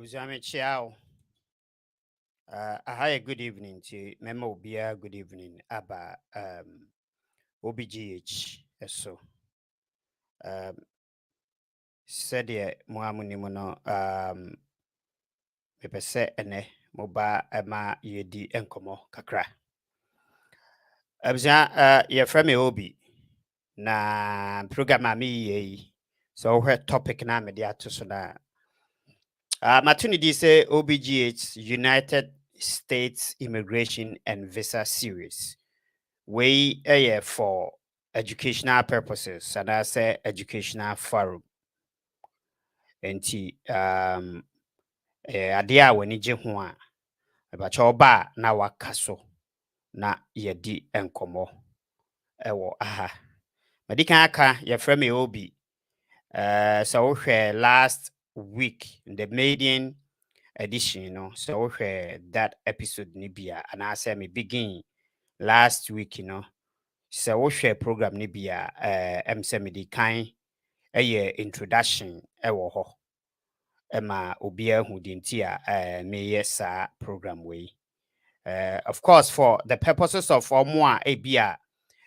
Abuzame Chiao. A good evening to Memo Bia, good evening, Abba OBgh. So said ye Muamunimono Pepese ene moba ema yedi enkomo kakra. Abuzan ye frame Obi na program mi ye so where topic na media to so na Matuni say OBgh United States Immigration and Visa Series. We for educational purposes, and I say educational forum. Enti adia wani je ho a abacha oba na wakaso na yedi enkomo ewo aha. Medika aka ye frame Obi so we last week in the maiden edition, so we that episode nibia and I say me begin last week, so we share program nibia msemidi kind introduction ewo ho ema obia hu dintia me yes program we of course for the purposes of omo ebia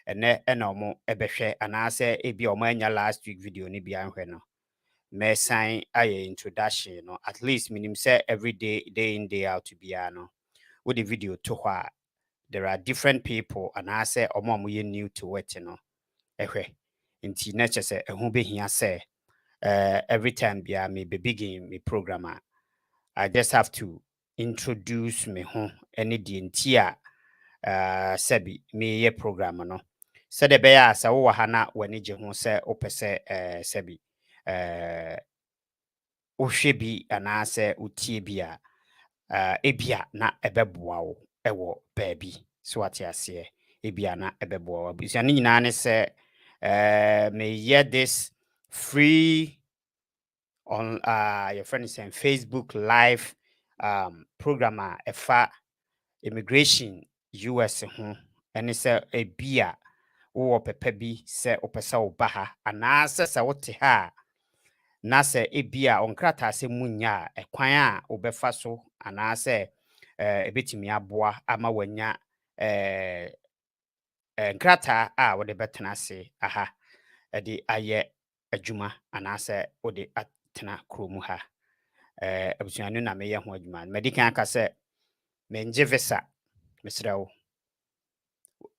ene enomo ebehwe and I say ebia omo anya last week video nibia nhwe no me sign introduction, at least minim say every day in day out to be with the video to wha there are different people and I say omo new to it, ehwe inti nature say ehun behia say every time bia me be begin me programmer I just have to introduce me ho any di ntia sebi me ye programmer no said the bear sa wo ha na wani je ho say opese sebi wohwe bi anaasɛ wotie bi a ebia na ɛbɛboa wo ɛwɔ baabi so wate aseɛ ebia na ɛbɛboa wo abusua ne nyinaa ne sɛ may hear this free on your friend is saying Facebook live program a ɛfa immigration US ho ɛne sɛ ebia wo pɛpɛ bi sɛ wopɛ wo ba ha anaasɛ sɛ wote ha na se ebia onkrata se munya ekwan a obefa so anaasɛ ebetimi aboa ama wanya nkrata a wode betena se aha de aye adwuma anaasɛ wode atena kromu ha abusuanu na meyɛ ho adwuma medikan aka sɛ menje visa mesrewo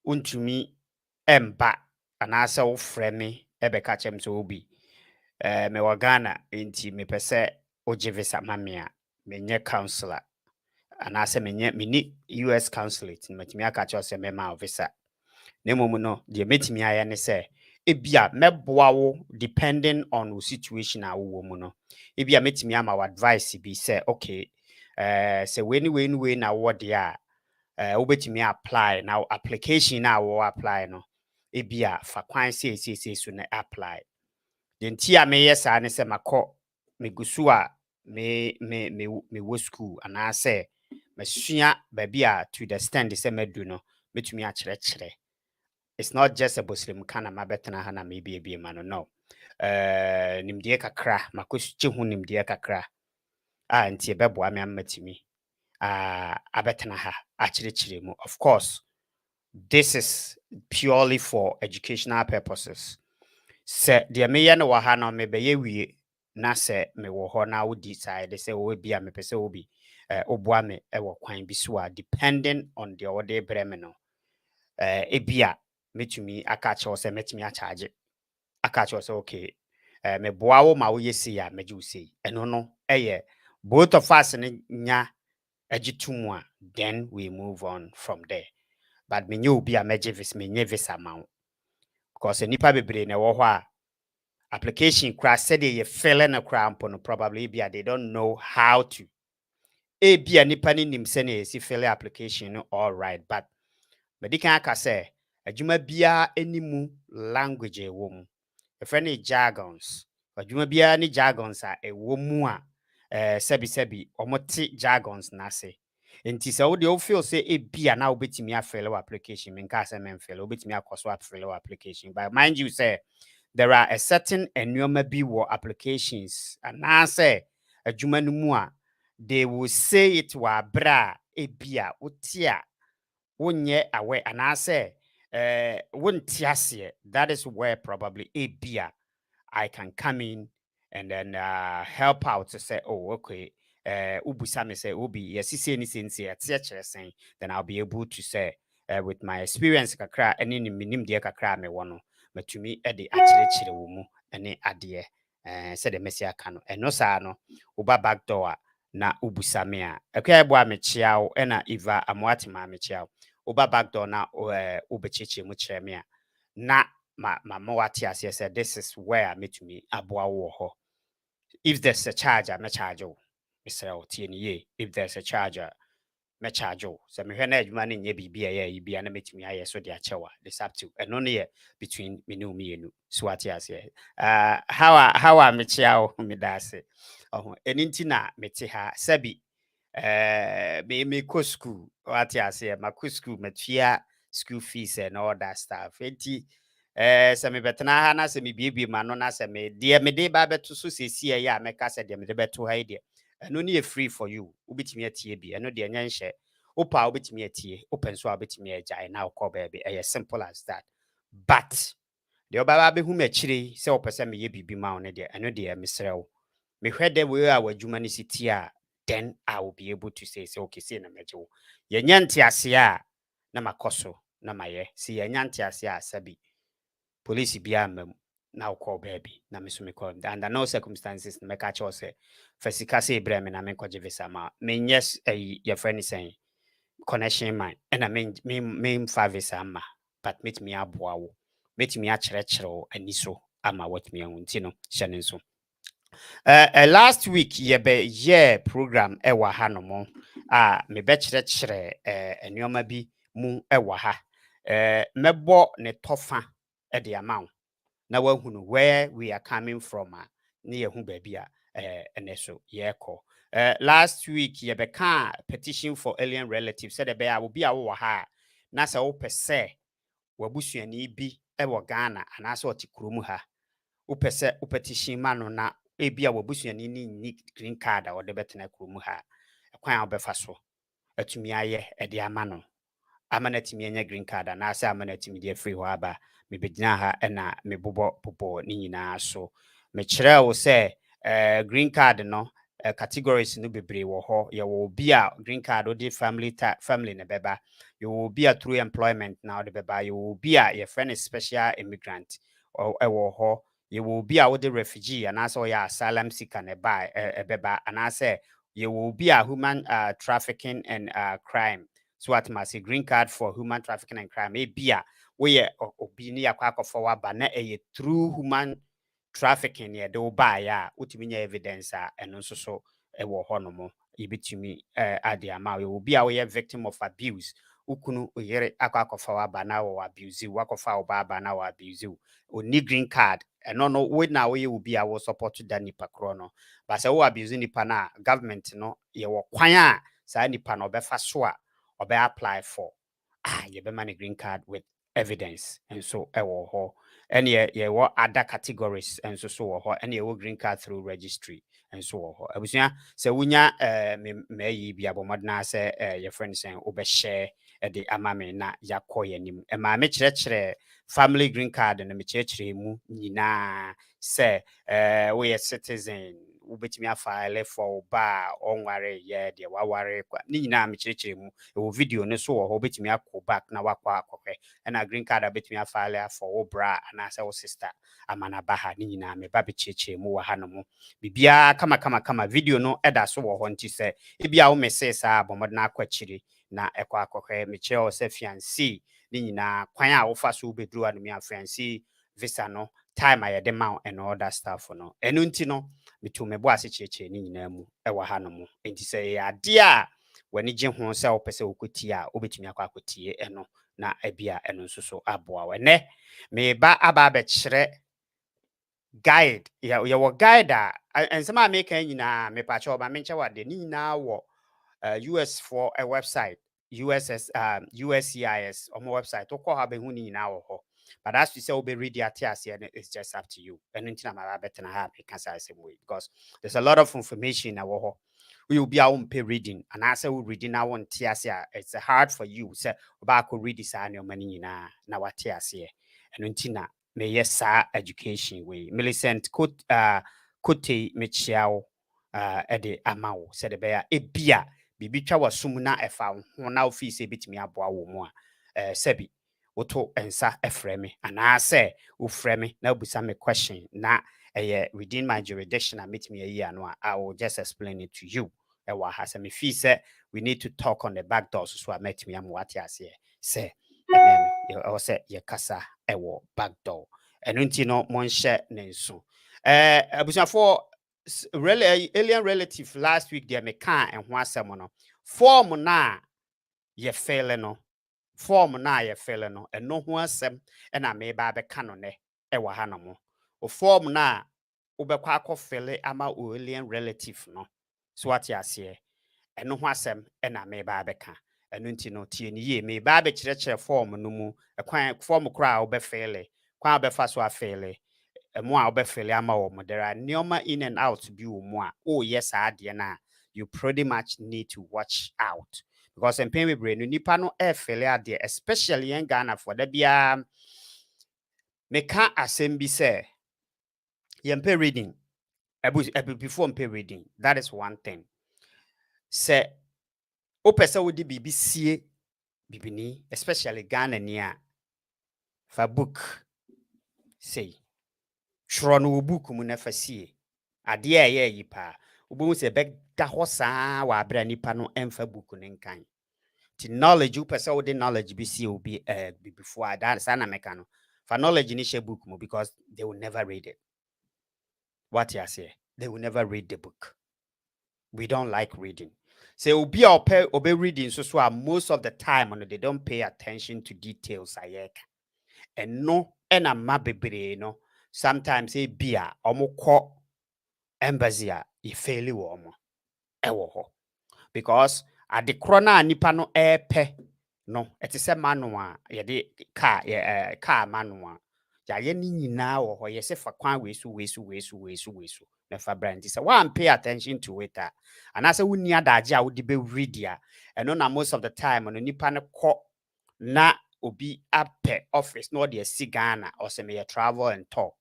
untumi emba anaasɛ wo frɛ me ebeka chem so obi me wagana inti me pese oje visa mamia menye counselor anase menye mini US consulate matimi aka cho se mema visa nemomu no de metimi aye ne se ebia meboa wo depending on the situation a wo mu no ebia metimi ama advice bi se okay se we na wo de a wo betimi apply now application na wo apply no ebia fa kwan se so na apply den tia me yes ne se makọ megusu a me wo school anaasɛ mesua baby a to the stand se medu no metumi a kyerɛ it's not just a muslim kana mabetena ha na me bia ma no nimdeɛ kakra makɔsukye ho nimdeɛ kakra a ntie bɛboa me amatimi abetena ha a kyerɛ mu. Of course this is purely for educational purposes. Se de me ye no wa ha no me be ye wie na se me wo ho na wo decide se wo bia me pese obi oboa me e wo kwan bi so a depending on the order breme no ebia metumi aka che wo se metumi a charge aka che wo se okay me boa wo ma wo yesi ya meje wo sei eno no eye both of us ne nya agitumu a then we move on from there but me nyu obi a meje vis me nye visa ma wo because nipa bebre na wo ho a application crash said they fill in a cramp on probably be they don't know how to be a nipa ni nim sene si fill application all right but medical aka say adwuma bia animu language e wo mu e friend jargons adwuma bia ni jargons a e wo mu a sebi omote jargons na se enti se wo de wo feel say e bia na obetimi a fill application me nka say men fill obetimi akoso fill application but mind you say there are a certain enuoma bi wo applications and na say adwuma no mu a they will say it wa bra ebia utia wonye awe anase wontiasie. That is where probably ebia I can come in and then help out to say, oh, okay, ubusa me say, ubi, yes, any sense, saying, then I'll be able to say, with my experience, kakra, and in minim dear kakra me wano, but to me, Eddie actually chile any adie, said the messia cano, and no sano, uba back door, na ubusa mea, okay, boa me chiao, ena iva amwatima me chiao, uba back door na ubechichi muchemia, na my mawati as said, this is where I meet me aboa wo ho. If there's a charger, me charge you. Mr. Otieni, if there's a charger, me charge you. So me hwena adwuma ne nye bibia ye bia na metumi aye so de achewa. This up to and only between me no me enu. So what you say? How me chia me da se. Oh, eninti na mete ha sabi me ko school. What you say? Ma ko school metua school fees and all that stuff. Enti sɛ mebɛtena ha na sɛ mebiebie ma no na sɛ me de ba bɛto so sesie yɛ a mɛka sɛ deɛ mede bɛto ha yi deɛ ɛno ne yɛ free for you wobɛtumi atie bi ɛno deɛ nyɛ nhyɛ wopɛ a wobɛtumi atie wopɛ nso a wobɛtumi agyae na wokɔ baabi ɛyɛ simple as that but deɛ wobɛba bɛhu m'akyire sɛ wopɛ sɛ meyɛ biribi ma wo no deɛ ɛno deɛ mesrɛ wo mehwɛ dɛ wei a w'adwuma no si tie a then I will be able to say okay sei na mɛgye wo yɛnyɛ nteaseɛ a na makɔ so na mayɛ sɛ yɛnya nteaseɛ a sabi police bia mam na call baby na me so me call under no circumstances na me catch us fasika say bre me na me kwaje visa ma me yes your friend is saying connection man and I mean fa visa ma but meet me aboa wo meet me a kyerɛkyerɛ wo ani so ama what me ahunti no hyɛ so last week ye program ewa ha no mo me be kyerɛkyerɛ nneɛma bi mu ewa ha mɛbɔ ne tofa the amount na wahunu where we are coming from near Hubebia and so last week ye beka petition for alien relatives said the bear will be our ha nasa ope se wabusuani bi ewo Ghana and aso ti kurom ha ope se petition mano na ebia wabusuani ni green card or the betena kurom ha kwan obefa so atumi aye e de amano amanatimi anya green card na asa amanatimi de free ho aba me begina ha na me bobo ni nyina so me kire wo se green card no categories no bebre wo ho ye wo bi a green card odi family ne beba you will be a through employment now the beba you will be a your friend is special immigrant or wo ho you will be a the refugee and also your asylum seeker ne ba beba and I say you will be a human trafficking and crime so what must a green card for human trafficking and crime e bia we obi ni akwa for ba na e through human trafficking ye do buy ya utimi nya evidence eno so so e wo hono mo yebetumi ade ama we obi a we victim of abuse ukunu oyere akwa for ba na wo abuse wakofa ba na wo abuse oni green card eno no we na we obi a wo support da nipa kro no ba se wo abuse nipa na government no ye wo kwan a sa nipa no obefa so a obe apply for you be man a green card with evidence and so ewo ho and ye what other categories and so ho and ye green card through registry and so ho abusua se wunya me yi bia bomodna se your friend say obe share the amame na yakoye nim e ma me kyerɛkyerɛ family green card na me kyerɛkyerɛ mu nyina se we a citizen ubetimi afile for ba onware ye de waware kwa ni nyina me kyerɛkyerɛ mu e video ne so wo ho betimi akọ back na wakọ akọhwe na green card betimi afile for wo bra na say wo sister amana baha ni nyina me ba be kyerɛkyerɛ mu wa ha no mo bibia kama video no eda so wo ho nti se ebia wo message sa bomodna akwachiri na ekọ akọhwe me kyerɛ wo se fiancé ni nyina kwan a wo fa so bedru anu me fiancé visa no time I the mount and all that stuff no enu nti no metu me bo ase kyerɛkyerɛ ni nyina mu ɛwɔ ha no mu enti sɛ ya ade a wani gye ho sɛ wo pɛ sɛ wokotie a wobetumi akɔ akotie ɛno na abia ɛno nso so aboa wo ne me ba aba kyerɛ guide ya wo guide a ensema a meka nyina me pa kyɛ oba menkyɛ wade ni nyina wo US for a website USCIS on my website to call have a huni now ho. But as you say, be read the it's just up to you. And until I'm better have because I say way because there's a lot of information in our we will be our own pay reading, and I say we reading our own TSA. It's hard for you, say about read this annual money na what TSA. And untina may yes education way. Millicent kote mechiao ede amao said the bear a beer bibicha was sumuna efa now fee say bit me aboa wo mu a sebi woto ensa efreme and I say ufreme na busa me question na within my jurisdiction I meet me a year no I will just explain it to you. Ewa has me fee say we need to talk on the back door so I met me am what ya say and then you also ye kasa ewo back door and unti no mon share nenso abusa for really alien relative last week there me can and ho asem no form na ye fail no form na ye fail no eno ho asem e na me ba be ka no ne e wa ha no mo o form na ubekwa akofele ama alien relative no so what ya say eno ho asem e na me ba be ka eno nti no tie ni ye me ba be kire form no mu kwan form kra wo be fail kwan be fa so a fail emo a obefele ama wo mo there are neoma in and out bi wo mu a oh yes ade na you pretty much need to watch out because in pain we brain nipa no fele ade especially in Ghana for da bia meka asem bi say yempe reading before mpe reading that is one thing say opese wo di BBC bibini especially Ghana ni a fa book say twerɛ no wo book mu na fa sie ade a ye yi pa obo se be da ho saa wa abra nipa no emfa book ne nkan ti knowledge wo pese wo de knowledge bi sie obi before that sa na meka no for knowledge ni share book mu because they will never read it what you say they will never read the book we don't like reading say obi a obe reading so most of the time no they don't pay attention to details ayeka and no ena ma bebre no sometimes e bia omukọ embassy a ifeli wo omo ewo ho because at the corner nipa no epe no etise manu a ye de car manu a ya ye ni nyina wo ho ye se fa kwan wesu na fa brand say one pay attention to it and as wonni adaje a wo de be read ya eno na most of the time no nipa no ko na obi ape office no de sigana or say me travel and tour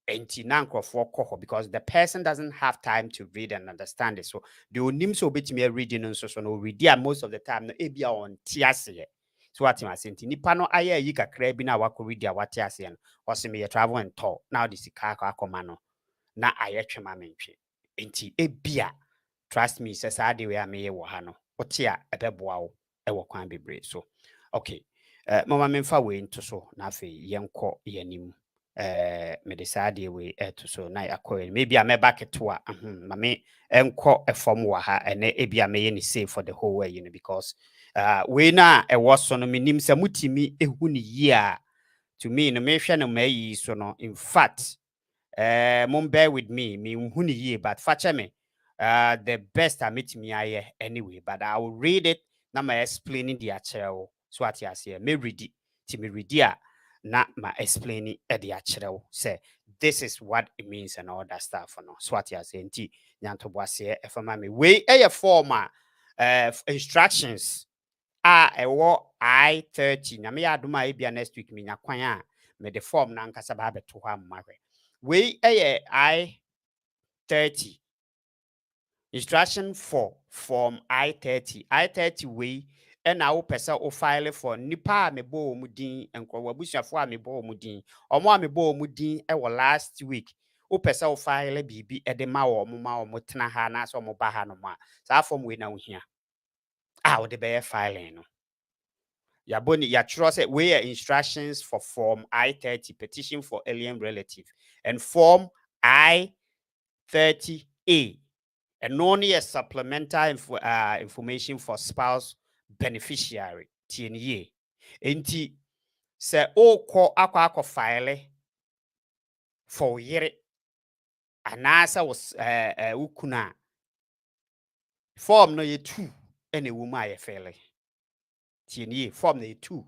enti na nkrofo koho because the person doesn't have time to read and understand it so the onim so betimi reading so no read most of the time no ebia on tiase so what am saying nipa no aye yi kakra bi na wako read what tiase no or say me travel and tour now this car akoma no na aye twema mentwe enti ebia trust me say sa de we ameye wo ha no otia ebeboa wo e wo kwan bebre so okay mama memfa we into so na afi yenko yanim me decide we to so na akọ maybe I me back to a ma me enko efom wa ha ene ebia me ye save for the whole way because we na e was so no minim se mutimi ehu ni yi a to me no me hwe no mayi so no in fact mom bear with me hu ni yi but fache me the best I meet me aye anyway but I will read it na ma explaining the actual so what you say me read it ti me read it na ma explaining e de akere say this is what it means and all that stuff no so what you say nti nyanto boase e fama me we e form instructions ewo I-30 na me ya adoma e bia next week me nya kwan a me the form na nkasa ba beto ho amahwe we I-30 instruction for form I-30 I-30 we na wo pesa o file for nipa a mebo omudin enko wabusuafo a mebo omudin omo a mebo omudin e wo last week o pesa o file bibi e de ma wo tena ha na so mo ba ha no ma sa form we na wo hia wo de be file no ya boni ya tro say we instructions for form I-30 petition for alien relative and form I-30A and only a supplemental information for spouse beneficiary TNE. Enti se o ko akwa file for yere anasa was ukuna form no ye 2 ene wuma ye fele TNE form no ye 2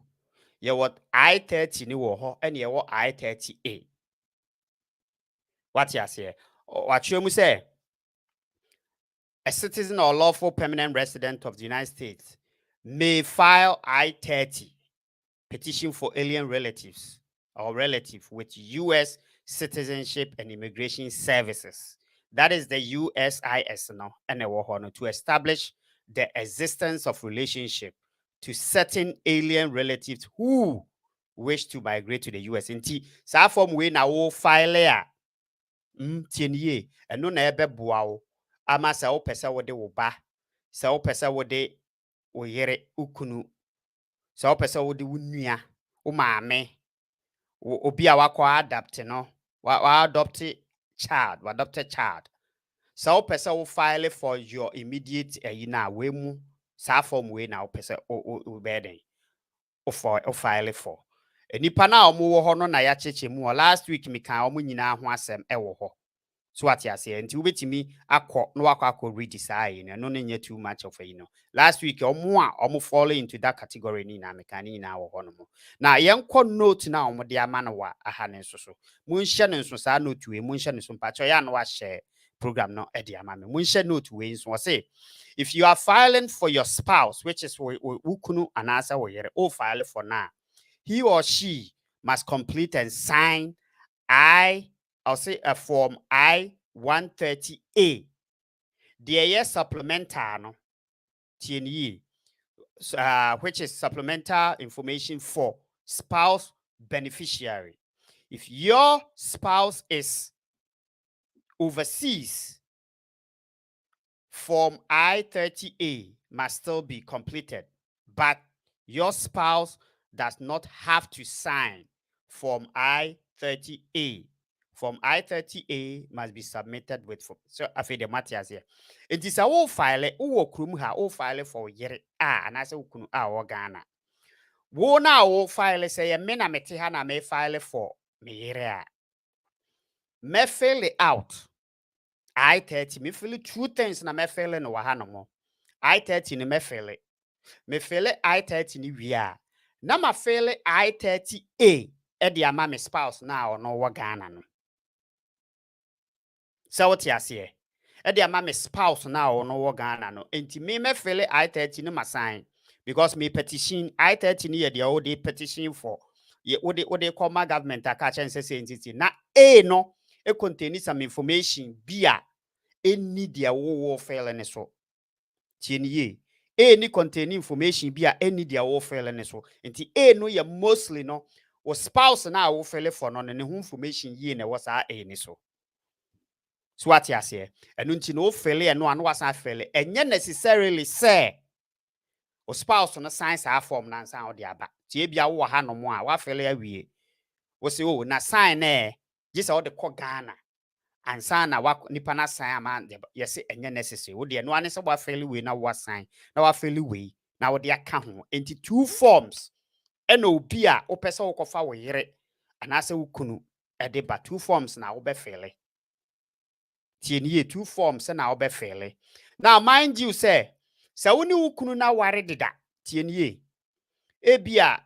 ye what I-30 ni wo ho ene ye wo I-30A what ya say what you mu say a citizen or lawful permanent resident of the United States may file I-30 petition for alien relatives or relative with U.S. Citizenship and Immigration Services. That is the USIS now, and to establish the existence of relationship to certain alien relatives who wish to migrate to the US. Inti, sa form we na wo file a tienye, eno na ebe boa ama sa wo pese wo de wo ba, sa wo pese wo de wo yere ukunu, sa wo pese wo de wo nua, wo maame, obi a wakwa adapt no, wa adopt child, wa adopted child. Sa wo pese wo file for your immediate na we mu sa form we na wo pese o be den o file for. Enipa na omo wo ho no na ya cheche mu last week mi kan omo nyina ho asem wo ho. So what you say nti ubetimi akọ no akọ read say no nya too much of last week omo fall into that category ni na meka ni na wo ho no mo na yenko note na omo de ama no wa aha ne nso so munhye ne nso sa note we munhye ne so mpacho ya no wa share program no e de ama me munhye note we nso say if you are filing for your spouse, which is ukunu anasa wo yere o file for now, he or she must complete and sign I'll say a form I-130A. The supplemental no, TNE, which is supplemental information for spouse beneficiary. If your spouse is overseas, form I-30A must still be completed, but your spouse does not have to sign form I-30A. Form I-30A must be submitted with so after the matters here. It is a wo file wo krum ha wo file for yere and I say ukunu wo Ghana. Wo na wo file say me na mete ha na me file for me yere a. Me fill it out. I-30 me fill two things na me fill no wa ha no mo. I-30 ni me fill it. Me fill I-30 ni wi a. Na ma fill I-30A e de ama me spouse na o no wo Ghana no. So what you say? E ama me spouse na o no wo Ghana no. Enti me fill I-30 no ma sign because me petition I-30 ni ye de o de petition for ye wo de call my government aka chen say entity na A no e contain some information bia any dia wo fill ne so. Tienye A ni contain information bia any dia wo fill ne so. Enti A no ye mostly no wo spouse na wo fill for no ne ho information ye na wo sa A ni so. So what you say? And unti no fele and no an was fele. And yet necessarily say o spouse on a science our form nan sound the aba. Tibia wo ha no mo a wa fele awie. Wo say oh na sign just all the ko Ghana. And sign na wa nipa na sign man yes enye necessary. Wo de no an say wa fele we na wa sign. Na wa fele we na wo de aka ho. Enti two forms. Eno obi a wo pese wo kofa wo yere. Anase wo kunu e de ba two forms na wo be fele. Tienye two forms na obe fele. Now mind you say woni ukunu na ware deda tienye ebia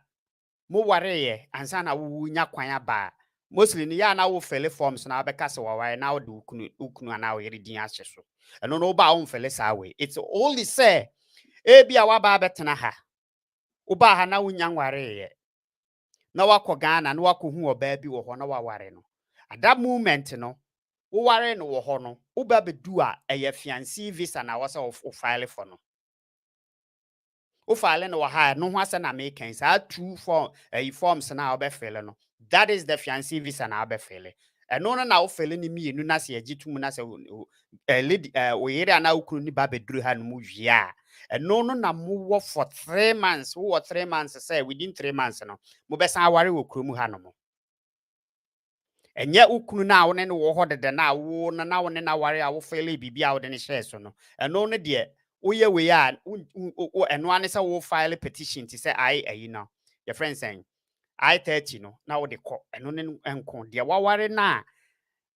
mo ware ye ansa na wo nya kwan aba mostly ni ya na wo fele forms na obeka se wo ware na wo de ukunu na wo yere din ahye so eno no ba wo fele sa we it's only say ebia wa ba betena ha wo ba ha na wo nya ware ye na wakọ Ghana na wakọ hu oba bi wo ho na wa ware no at that moment no wo ware no wo ho no wo ba bedu a eye fiancé visa na wasa wo file for no wo file no wo ha no ho asa na make sa two forms na wo be file no that is the fiancé visa na wo be file eno no na wo file ni mienu na se agitum na se lady wo yere na wo kunu ni ba beduru ha no mu wia eno no na mo wo for 3 months wo 3 months say within 3 months no mo be san ware wo kunu mu ha no mo enye ukunu na wo ne no wo ho dede na wo na wo ne na ware a wo fele bibia wo de ne share so no eno no de wo ye we a eno ane se wo file petition ti say ayi no your friend saying I-30 no na wo de kọ eno ne enko de wa ware na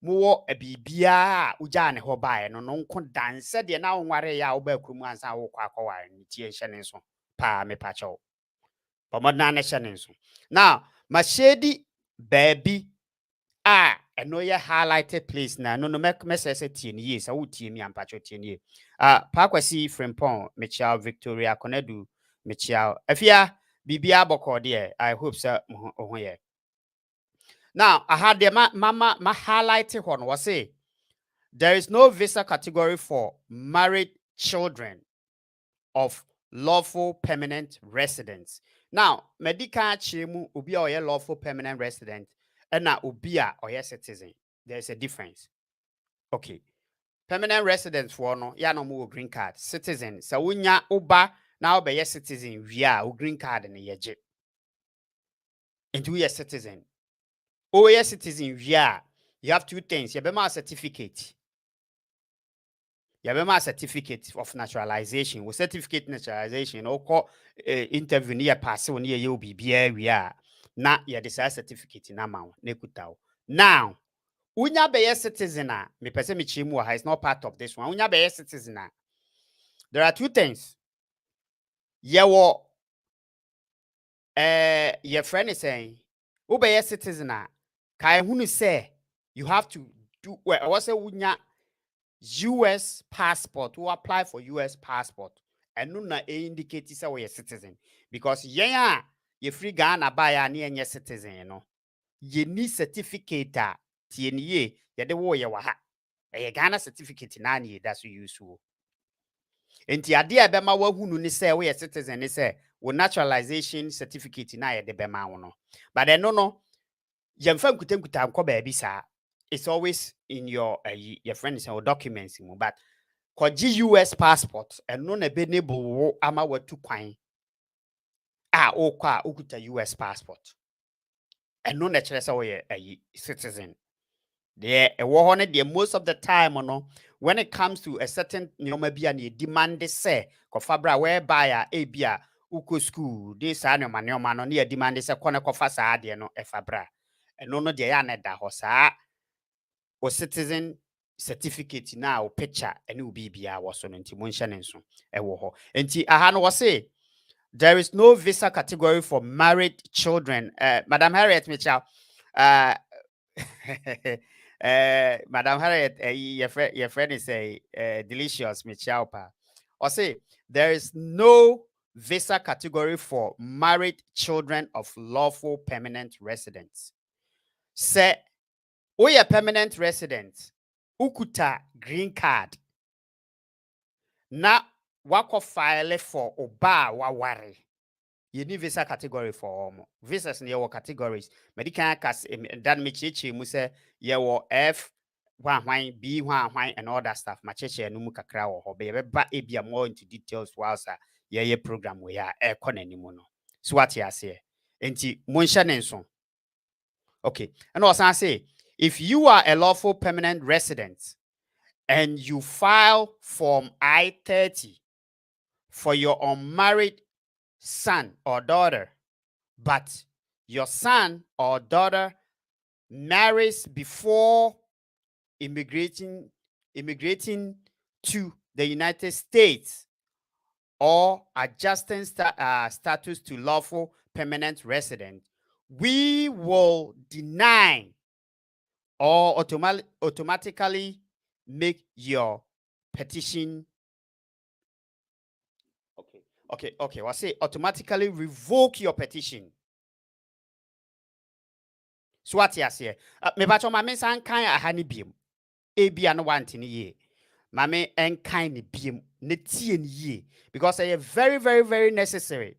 mo wo bibia uja ne ho bae no no nko danse de na wo ware ya wo ba kurum ansa wo kwa ware ni tie hye ne so pa me pa cho pa mo na ne hye ne so now ma shedi baby eno ye highlighted place na no message tie ne ye sa wo tie mi ampacho tie ne ye Pakwasi Frimpong Michelle Victoria Konedu Michelle afia bibia boko de I hope so ho ye now I had the ma highlight ho no say there is no visa category for married children of lawful permanent residents. Now, medical chemu ubi or lawful permanent resident and na ubi or citizen. There's a difference. Okay. Permanent residents for no ya no more green card. Citizen. So unya uba now be citizen via o green card in yeje. And we a citizen. O citizen via you have two things. You have a certificate. You have a certificate of naturalization. With certificate naturalization, or call interview near pass on near you be we are. Na ya desire certificate in amount. Nekutao. Now, unya be citizen, me pese mi chimu is not part of this one. Unya be citizen. There are two things. Yewo your friend is saying, Ube citizen, kai hunu say you have to do well. What's a unya US passport who apply for US passport and no na indicate say we a citizen because yeah you free Ghana buy and ye citizen you know you need certificate TNA ye de wo ye wa ha e Ghana certificate na ni that's useful enti ade e be ma wa hunu ni say we a citizen ni say wo naturalization certificate na ye de be ma wo no but then no yemfa nkuta nko ba bi sa it's always in your friends or documents but kwaji US passport and no na benable wo ama watu kwan okwa okuta US passport and no na chere say we a citizen there e wo ho ne the most of the time no when it comes to a certain nyoma bia na demand say kofa bra whereby a bia uko school this anyoma no na demand say kone kofa saa de no e fa bra eno no de ya na da ho saa o citizen certificate na o picture ene obi bia wo so no nti mo nhye ne nso e wo ho nti aha no wo say there is no visa category for married children Madam Harriet Mitchell Madam Harriet your friend is a delicious Mitchell pa or say there is no visa category for married children of lawful permanent residents say we a permanent resident ukuta green card na wako file for oba waware you need visa category for visas in your categories medical cas dan me cheche mu say your F hwan B hwan and all that stuff ma cheche no mu kakra wo ho be ba ebia more into details whilst ye program we are economy no so what you say enti mo nhye ne nso okay and also I say if you are a lawful permanent resident and you file Form I-30 for your unmarried son or daughter, but your son or daughter marries before immigrating to the United States or adjusting status to lawful permanent resident, we will deny or automatically make your petition okay I'll say automatically revoke your petition so what you say me ba cho ma me san kan aha ne biem e bia no want ne ye ma me en kan ne biem ne tie ne ye because it is very very very necessary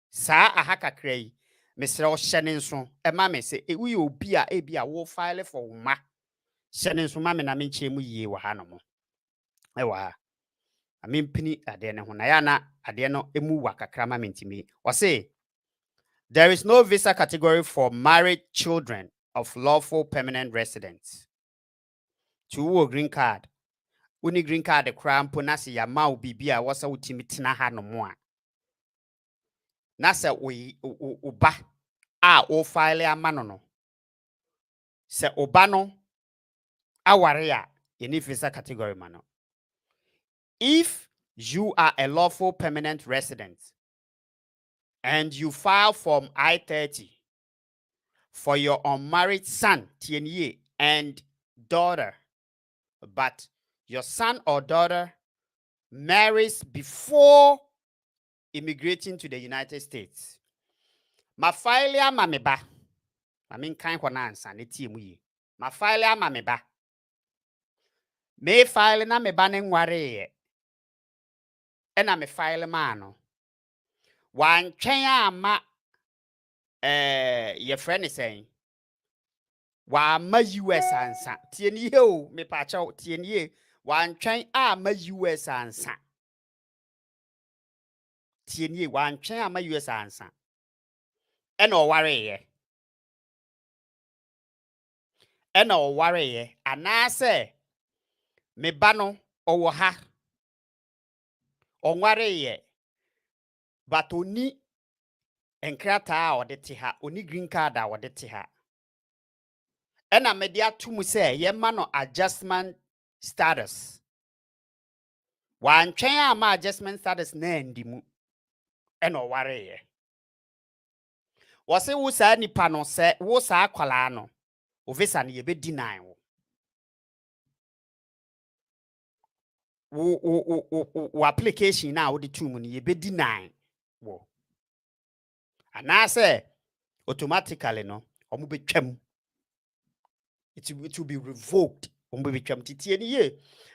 sa aha kakra yi mesrɛ wo hyɛ ne nso e ma me se e wi obi a e bia wo file for ma hyɛ ne nso ma me na me nkyɛ mu yie wɔ ha no mo e wɔ ha amempini ade ne ho na ya na ade no emu wa kakra ma mentimi wo se there is no visa category for married children of lawful permanent residents to green card uni green card krampo na se ya ma bibia wo se wotimi tena ha no mo a na se uba a o file ama no se uba no aware a any visa category mano if you are a lawful permanent resident and you file Form I-30 for your unmarried son TNA and daughter, but your son or daughter marries before immigrating to the United States, ma file ama me ba. I mean, kind of answer, ne team ye. Ma file ama me ba. Me file na me ba ne nware ye. Ena me file ma no. Wan twen ama your friend is saying. Wa ma US ansa. Tie ni ye o, me pa cha tie ni ye. Wan twen ama US ansa. Tie ni ye wan twen ama US ansa. Ena o ware ye. Ena o ware ye. Anase me ba no owo ha. Onware ye. But oni enkrata a ode te ha, oni green card a ode te ha. Ena media tumu se ye ma no adjustment status. Wan twen ama adjustment status na ndimu. Ena o ware ye. Wose wo sa nipa no se wo sa akwala no. O visa ne ye be deny wo. Wo application na wo de tumu ne ye be deny wo. Anase automatically no omo be twam. It will be revoked. Omo be twam titie ni ye.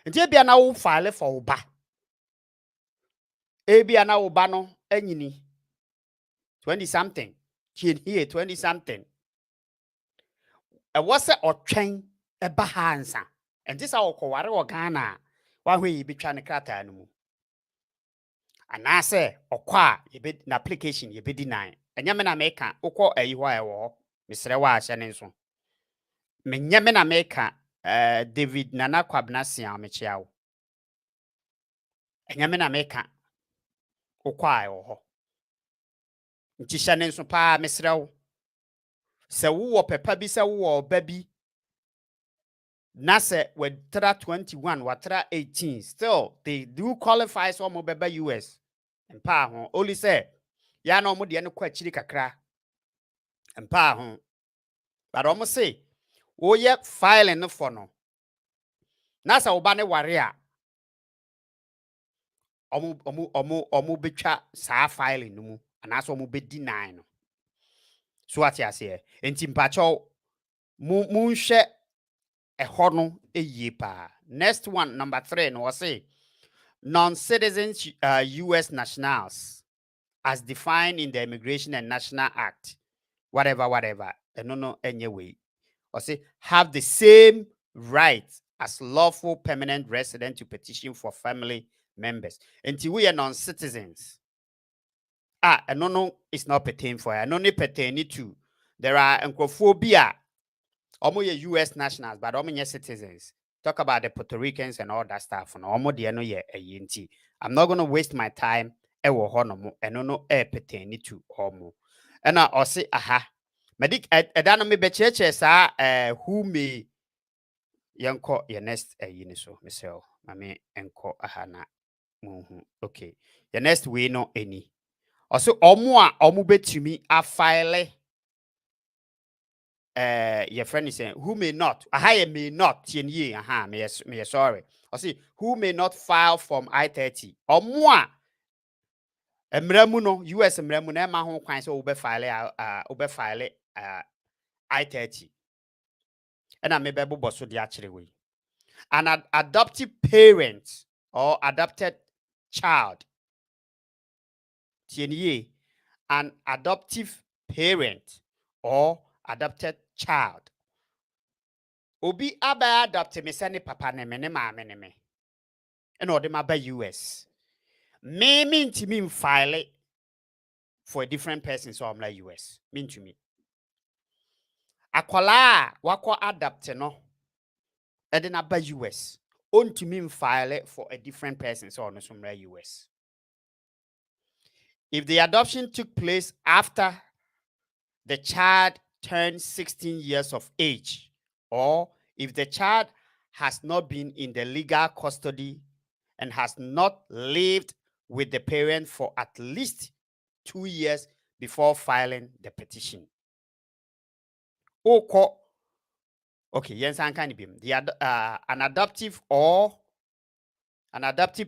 Ntie bia na wo file for wo ba. Bia na wo ba no anyini 20 something. Tie here 20 something. E was a otwen e ba ha ansa. Enti sa wo kware wo Ghana. Wa hwe yi betwa ne krata no mu. Anase okwa ye be na application ye be deny. Enya me na meka ukọ ayi ho a ewo ho. Misre wa ahye ne nso. Menye me na meka David Nana Kwabena sia me chia wo. Enya me na meka ukọ a ewo ho. Nti hye ne nso pa misre wo. Se wo pepa bi se wo ba bi na se we tra 21 we tra 18 still they do qualify so mo beba US mpa ho only say ya na omo de ne kwa chiri kakra mpa ho but omo say wo ye filing no for no na sa wo ba ne ware a omo betwa sa filing no mu ana so omo be deny no so ati ase enti mpa cho mu nhwe no pa. Next one, number 3, no say non-citizens US nationals as defined in the Immigration and National Act, whatever, and no anyway, or say have the same rights as lawful permanent resident to petition for family members. Until we are non-citizens. And no, it's not pertain for you. No, pertain to. There are encophobia. Omo ye US nationals, but omo ye citizens. Talk about the Puerto Ricans and all that stuff. No, omo de no ye yinti. I'm not gonna waste my time. Ewo honomo no pertain to omo. And I say aha. Medik edano me becheche sa who may yanko ye next yiniso myself. Mame enko aha na muhu. Okay. The next we no any. Also omo a omo betumi a file your friend is saying who may not may not me sorry or see who may not file from I-30 or more emramu US emramu na ma ho kwan so obe file I-30 and I may be able so the actually way an adoptive parent or adopted child tienye an adoptive parent or adopted child obi aba adopt me send papa ne me ne maame ne me ena ode ma ba US me ntimi file for a different person so I'm like US mean to me akwala wako adopt no ede na ba US ontimi file for a different person so no so like US if the adoption took place after the child turned 16 years of age or if the child has not been in the legal custody and has not lived with the parent for at least 2 years before filing the petition. Oko Okay, yes, I can be an adoptive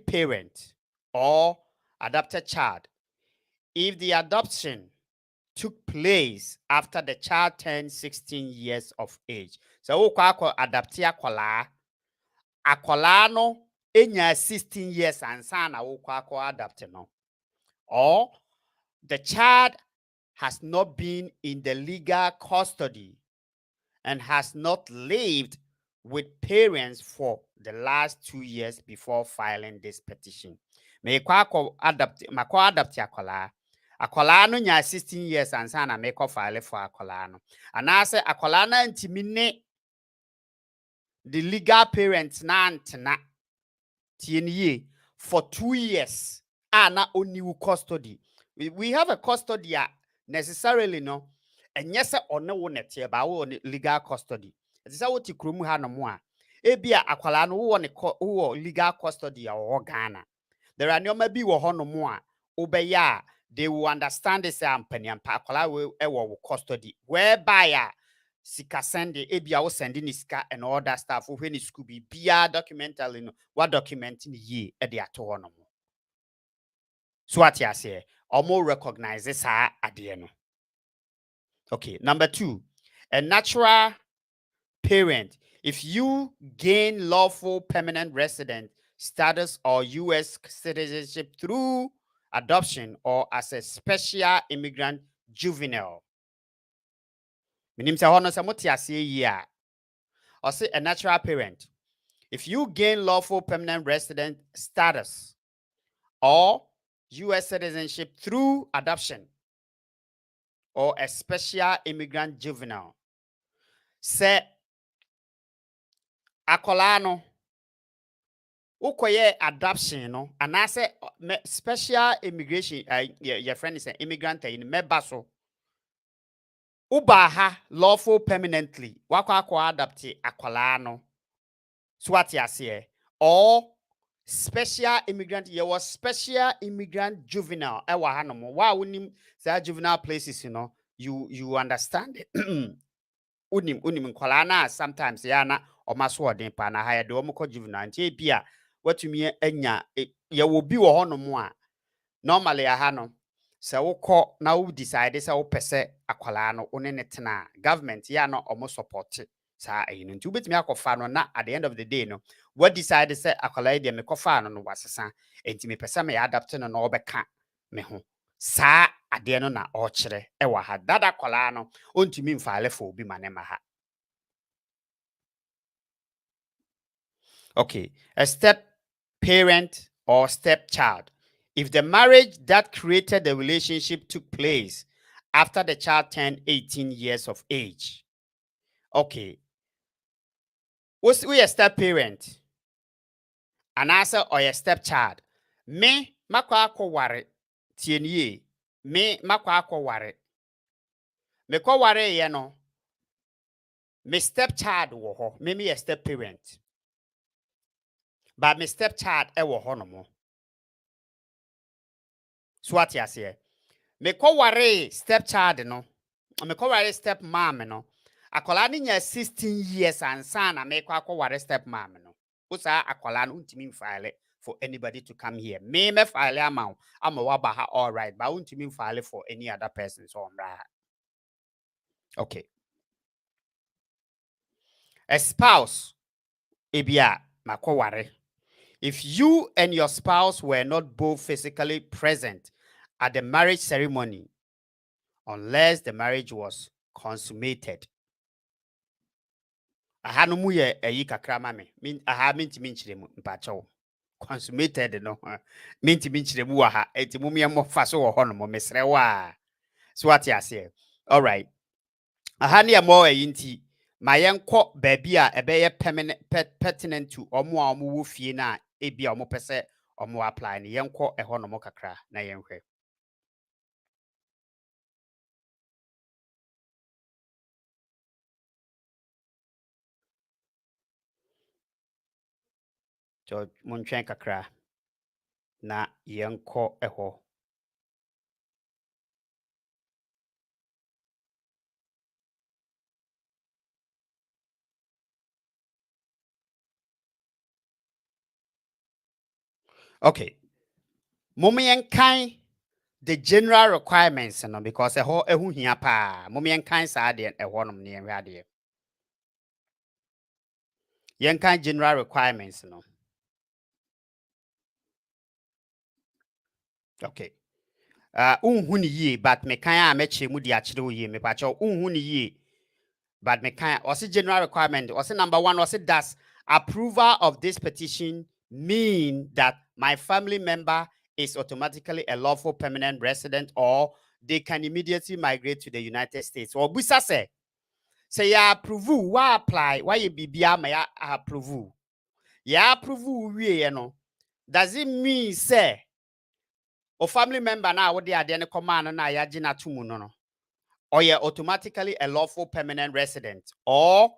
parent or adopted child. If the adoption took place after the child turned 16 years of age. So wo kwa adopti akwala no enya 16 years ansa na wo kwa adopt no. Or the child has not been in the legal custody and has not lived with parents for the last 2 years before filing this petition. Me kwa adopt akwala. Akwala no nya 16 years ansa na me kwa file for akwala no. Anase akwala na ntimi ne the legal parents na antena tie for 2 years na oni custody. We have a custody necessarily no enye se one wo nete ba wo legal custody. Eti se wo ti krom ha no mo a ebia akwala no wo legal custody a wo Ghana. There are nyoma bi wo ho no mo a obeya they will understand this ampaniampa akwala we wo custody whereby sika sende ebia wo send ni sika and all that stuff wo hwe school bi bia documentally no what document ni ye e de ato ho no mo. So what you say omo recognize this ade no. Okay, number 2, a natural parent. If you gain lawful permanent resident status or US citizenship through adoption or as a special immigrant juvenile. Minim se hono se motiase yi a. Or say a natural parent. If you gain lawful permanent resident status or US citizenship through adoption or a special immigrant juvenile. Se akola no ukoye adoption no anase special immigration your friend is an immigrant in mebaso ubaha lawful permanently wakwa adopt akola no so what you say or special immigrant you was special immigrant juvenile e wa hanom wa unim say juvenile places you understand it. unim nkwala na sometimes ya na omaso odin pa na ha ya de omko juvenile ntie bia watumi anya ya wo bi wo honom a normally aha no se wokọ na wo decide se wo pese akwala no one ne tena government ya no omo support sa ayi no nti wobetumi akofa no na at the end of the day no what decide se akwala de me kofa no wasesa enti me pese me adapt no na obeka me ho sa ade no na o kire e wa ha dada akwala no ontumi mfaale fo obi manema ha. Okay, a step parent or stepchild. If the marriage that created the relationship took place after the child turned 18 years of age. Okay. We a step parent and answer or a stepchild. Me makwa ware tienie. Me makwa ware. Me kwa ware ye no. Me stepchild wo ho. Me a step parent. But me stepchild e wo ho no mo. So what you say? Me ko ware stepchild no. Me ko ware step mom no. Akola ni nya 16 years ansa na me ko ware step mom no. Usa akola no untimi file for anybody to come here. Me file amount. Ama waba ha all right, but untimi file for any other person so okay. A spouse ebia mako ware. If you and your spouse were not both physically present at the marriage ceremony, unless the marriage was consummated. Aha no mu ye ayi kakra ma me. Aha mentimi nkyire mu mpacho. Consummated no. Mentimi nkyire mu wa ha. Enti mu me mo fa so wo ho no mo mesre wa. So what you say? All right. Aha ne mo ayi nti ma yenko ba bi a ebeye pertinent to omo a omo wo fie na ebia omo pese omo apply ne yenko eho no mo kakra na yenhwe. So muntwen kakra na yenko eho. Okay. Moment kind the general requirements no because ehu hia pa. Moment kind sa de ehonum ne enhwe ade. Yen kind general requirements no. Okay. Unhu ni ye but me kan a meche mu di akire wo ye me pa cho unhu ni ye but me kan also general requirement also number 1 also does approval of this petition mean that my family member is automatically a lawful permanent resident or they can immediately migrate to the United States or busa say ya approve wa apply why you bibia ma ya approve ya approve we no does it mean say or family member na wo de ade ne command na ya gina tumu no or you're automatically a lawful permanent resident or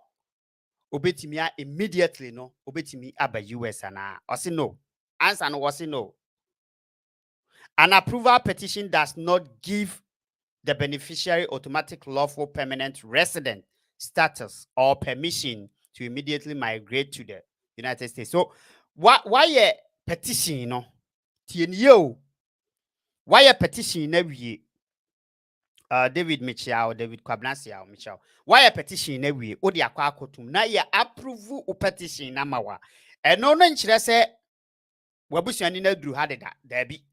obetimia immediately no obetimi aba US ana or say no answer no was no. An approval petition does not give the beneficiary automatic lawful permanent resident status or permission to immediately migrate to the United States. So why a petition no tienyo why a petition na wie David Mitchell, David Kwabnasia Mitchell. Why a petition na wie? Odi akwa akotum na ye approve o petition na mawa. Eno no nkyere se wabusuani na duru hadeda dabi.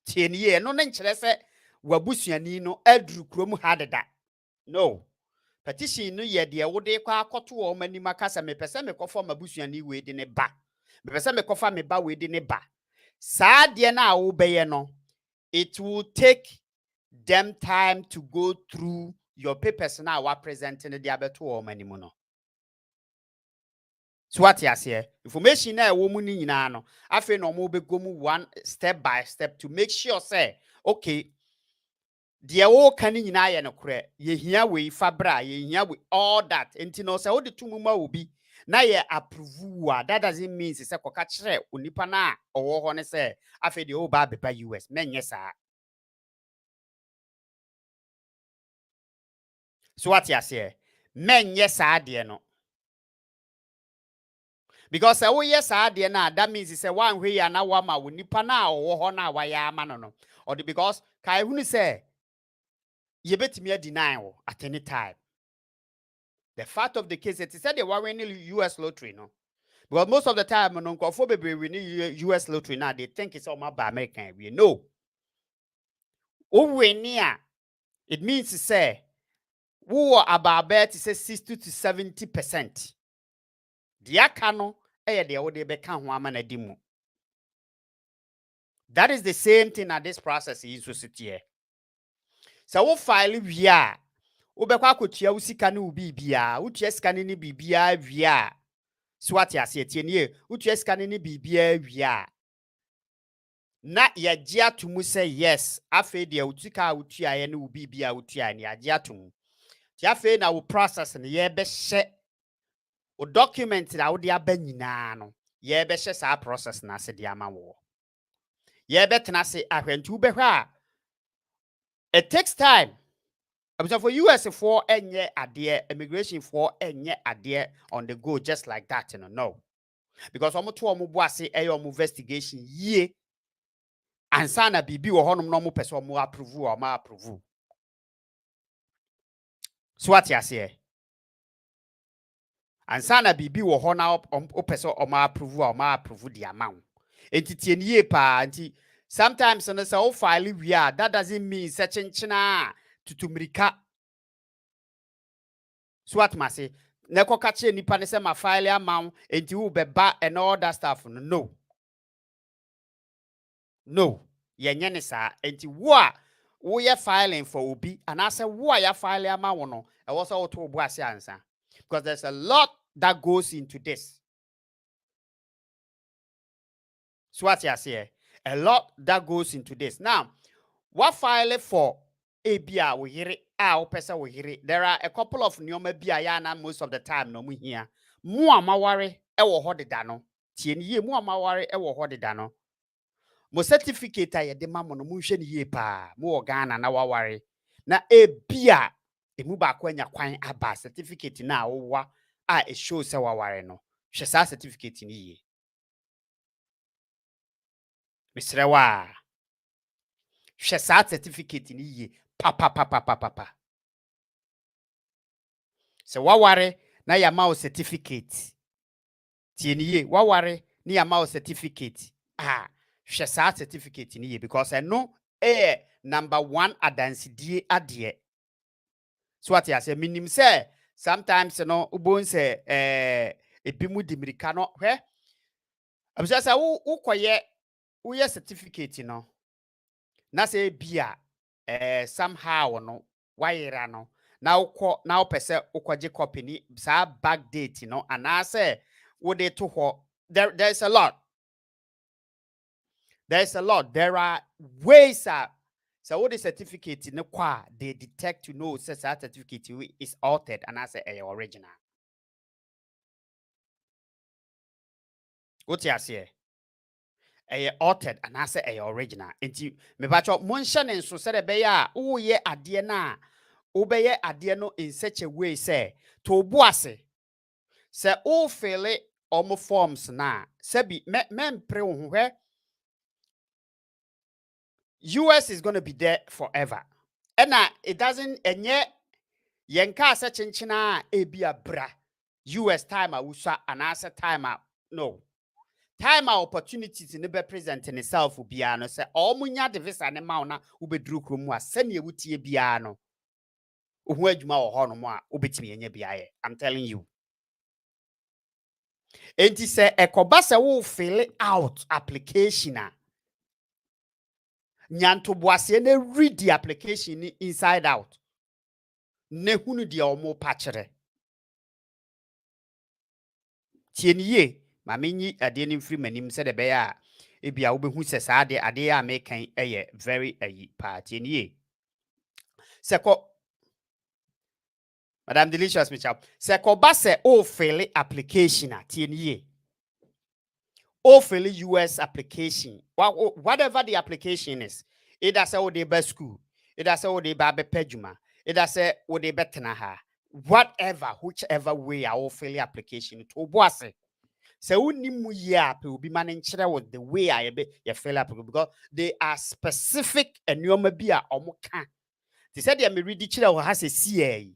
Tieni ye no nkyere se wabusuani no aduru krom hadeda. No. Petition no ye de wode kwa akoto o manima kasa mepese mekofo mabusuani we de ne ba. Mepese mekofa me ba we de ne ba. Saa de na wo beye no, it will take them time to go through your papers now what presenting the diabetes or manimuno. So what you say? Information na wo mu ni nyina no. Afi no mo be go mu one step by step to make sure say okay the wo kan nyina ye no kore ye hia we fabra ye hia we all that enti no say wo de tumu ma obi na ye approve a that doesn't mean say koka kire onipa na owo ho ne say afi de wo ba beba US menye saa. So what you say? Men yes ade no. Because we yes ade na that means say one way ya na wa ma wo nipa na owo ho na wa ya ama no no. Or because kai hunu say ye betimi deny wo at any time. The fact of the case it said they were winning US lottery no. Because most of the time no nkofo bebre win US lottery now they think it's all about American we know. O win it means to say who about bet to say 60 to 70%. Diakano de wo de beka ho ama na di mu. That is the same thing that this process is so sit here. So wo file via wo be kwa kotua wo sika ne wo bibia, wo tua sika ne bibia via. So what ya say tie ne wo tua sika ne bibia via. Na ya gia to mu say yes, afa de wo tika wo tua ye ne wo bibia wo tua ne ya gia to mu. Ti afa na wo process ne ye be hye o document na wo de aba nyina no ye be hye sa process na se de ama wo. Ye betena se ahwentu behwa it takes time. So for US for enye ade immigration for enye ade on the go just like that no. Because omo to omo bo ase eyo investigation ye ansa na bibi wo honom no mo pese omo approve o ma approve. So what you say? Ansa na bibi wo ho na o pese omo approve o ma approve the amount. Entitie niye pa anti sometimes on the file we are that doesn't mean such china to mirika. So what must say? Neko kache nipa ne se ma file amount enti wo beba and all that stuff no. No. Yenye ne sa enti wo ye filing for obi and I say wo ya file amount no e wo so to bo ase ansa. Because there's a lot that goes into this. So what you say? A lot that goes into this. Now, what file for ABA we hear it pesa we hear it. There are a couple of nyoma bia ya na most of the time no mu here. Mu amaware e wo hodeda no. Tie ni ye mu amaware e wo hodeda no. Mo certificate a ye de ma mo no mu hwe ni ye pa. Mo wo Ghana na waware. Na ebia emu ba kwa nya kwan aba certificate na wo wa a e show se waware no. Hwe sa certificate ni ye. Mr. Wa. Hwɛ saa certificate ni yie papapapapapa. Sɛ waware na yɛama wo certificate. Tie ni yie, waware na yɛama wo certificate. Hwɛ saa certificate ni yie because ɛno number 1 adansidie adeɛ. So what you say minim say sometimes no ubon say ebi mu di mirika no hwɛ. Abisa say wo koye wo ye certificate no. Na say bia somehow no wayera no na ukọ na opese ukoje copy ni sa back date no ana say wo de to ho there's a lot. There are ways so what the certificate no kwa they detect to know say that certificate is altered and I say original. What you say? Altered and I say original. Enti me bacho monhye ne so say be ya wo ye ade na obeye ade no in such a way say to obuase say o fill it omo forms na say bi mempre wo ho hwe US is going to be there forever. And it doesn't enye yenka se chinchina ebia bra US time a wusa and answer time no. Time opportunities in be presenting itself bia no say omunya de visa ne ma na ubedru krom a se ne wutie bia no. Ohu adwuma wo ho no mo a obetimi enye bia ye. I'm telling you. Enti se ekoba se wo fill out application a nyanto boase na read the application inside out. Ne hunu de omo pachere. Tieniye ma menyi ade ne mfiri manim se de be ya ebia wo behu se sa ade a mekan eye very pa tieniye. Seko Madam Delicious Michelle. Seko ba se o fill application a tieniye. O fill US application. Whatever the application is. Either say o de be school, either say o de ba be pejuma, either say o de betena ha. Whatever, whichever way I will fill the application to boase. So woni mu ya pe obi ma nkyere with the way I be you fill up because they are specific and you ma bi a omo ka. They said they me read kire wo ha se CA.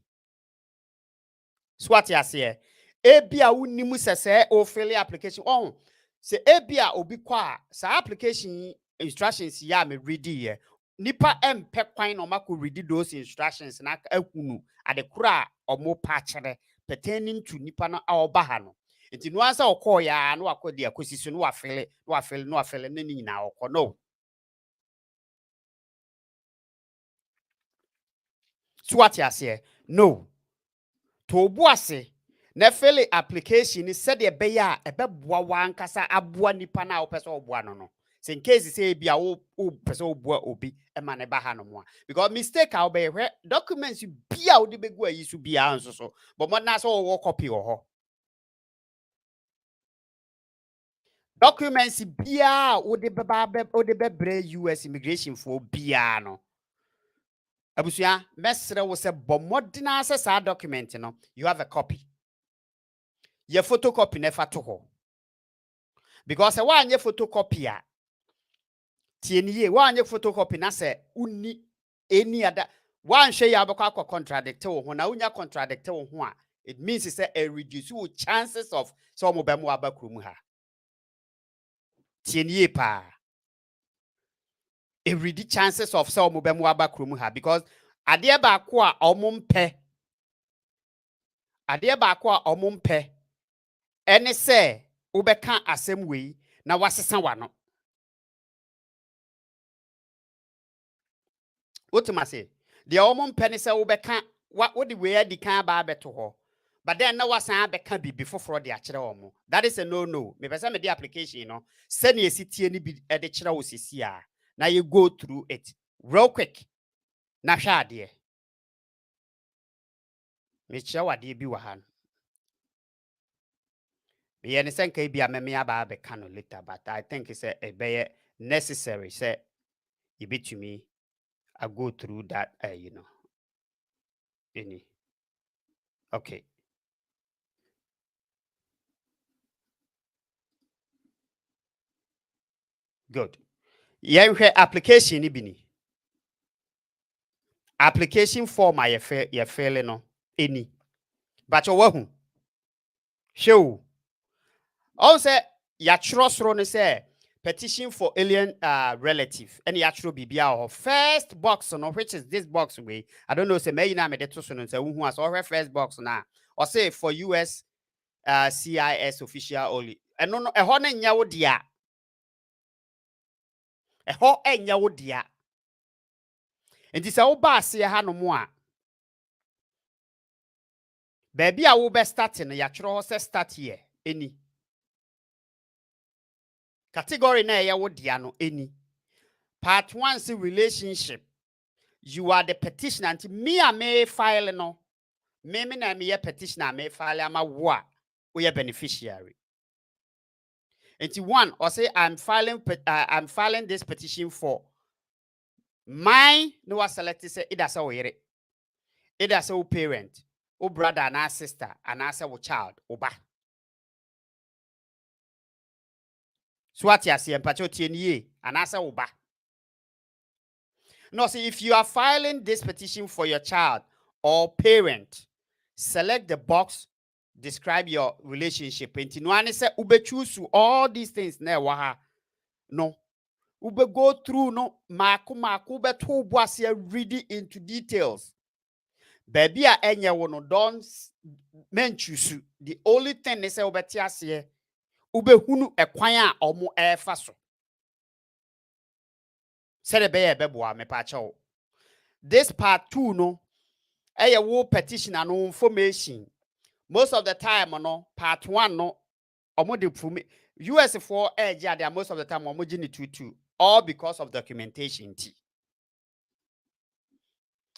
So what you say? Ebia woni mu sese o fill the application on. Se ebia obi kwa sa application instructions ya me read here. Nipa empe kwan no mako read those instructions na ahunu adekura omo pa kire pertaining to nipa no a oba ha no. Enti no ansa okọ ya no akọ akosiso no afele na ni nyina okọ no. So what you say? No. To obuase na fill application ni said e be ya e be boa wan kasa aboa nipa na opese oboa no no. So in case say bia o pese oboa obi e ma ne ba ha no mo because mistake how be documents bia o de be go ayi so bia anso so but mo na so wo copy ho. Documents bia o de be bre US immigration for bia no. Abusia mesre wo se bomodina se sa document no you have a copy. Your photocopy never to ho. Because a one ye photocopy a tieniye one ye photocopy na se uni any other one share ya baka contradict wo na unya contradict wo ho a it means it's a reduce chances of some obemu abakrum ha. Tieniye pa. It reduce chances of some obemu abakrum ha because ade ba ko a omumpe ade ba ko a omumpe ene se ubeka asem wei na wasesa wano. Wotuma say the omum penny se ubeka what the way di kan ba beto ho. But then na wasan beka bibi foforo de akere omo. That is a no. Me pesa me the application no. Send ye sitie ni bi e de kire wo sisi a. Na you go through it real quick. Na hwa ade. Me kire wade bi wa han. Me ye ne senka bi a me aba beka no later but I think it's a be necessary say you be to me I go through that any okay. Good. Yɛnhwɛ application ni bi ni. Application form a yɛfɛle no ɛni. But wahu. Hwɛ o say yɛatwerɛ soro no say petition for alien relative and yɛatwerɛ bibia wɔ first box no, which is this box way. I don't know say me na me de to so no say wohu as ɔhwɛ first box na or say for US CIS official only. And no ɛhɔ no nyɛ wo dia. Ɛhɔ ɛnyɛ wo dia. Enti sɛ wo ba ase ha no mo a baby a wo be start no yɛatwerɛ hɔ say start here any category na ɛyɛ wo dia no any. Part 1 say relationship. You are the petitioner. Anti me a me file no. Me na me petitioner me file ama wo a we beneficiary. Anti 1 or say I'm filing this petition for my no was select say either say we yere. Either say parent, o brother and our sister and our child oba. So what you see empacho tie and answer oba. No, see, if you are filing this petition for your child or parent, select the box, describe your relationship. And no say ube choose all these things na waha. No. Ube go through no maku ube to boasia read into details. Baby a enye wono don't men choose. The only thing they say ube tiasie ube hunu ekwanya omu faso. This part 2 no wo petition and information. Most of the time no part 1 no US for they are most of the time two all because of documentation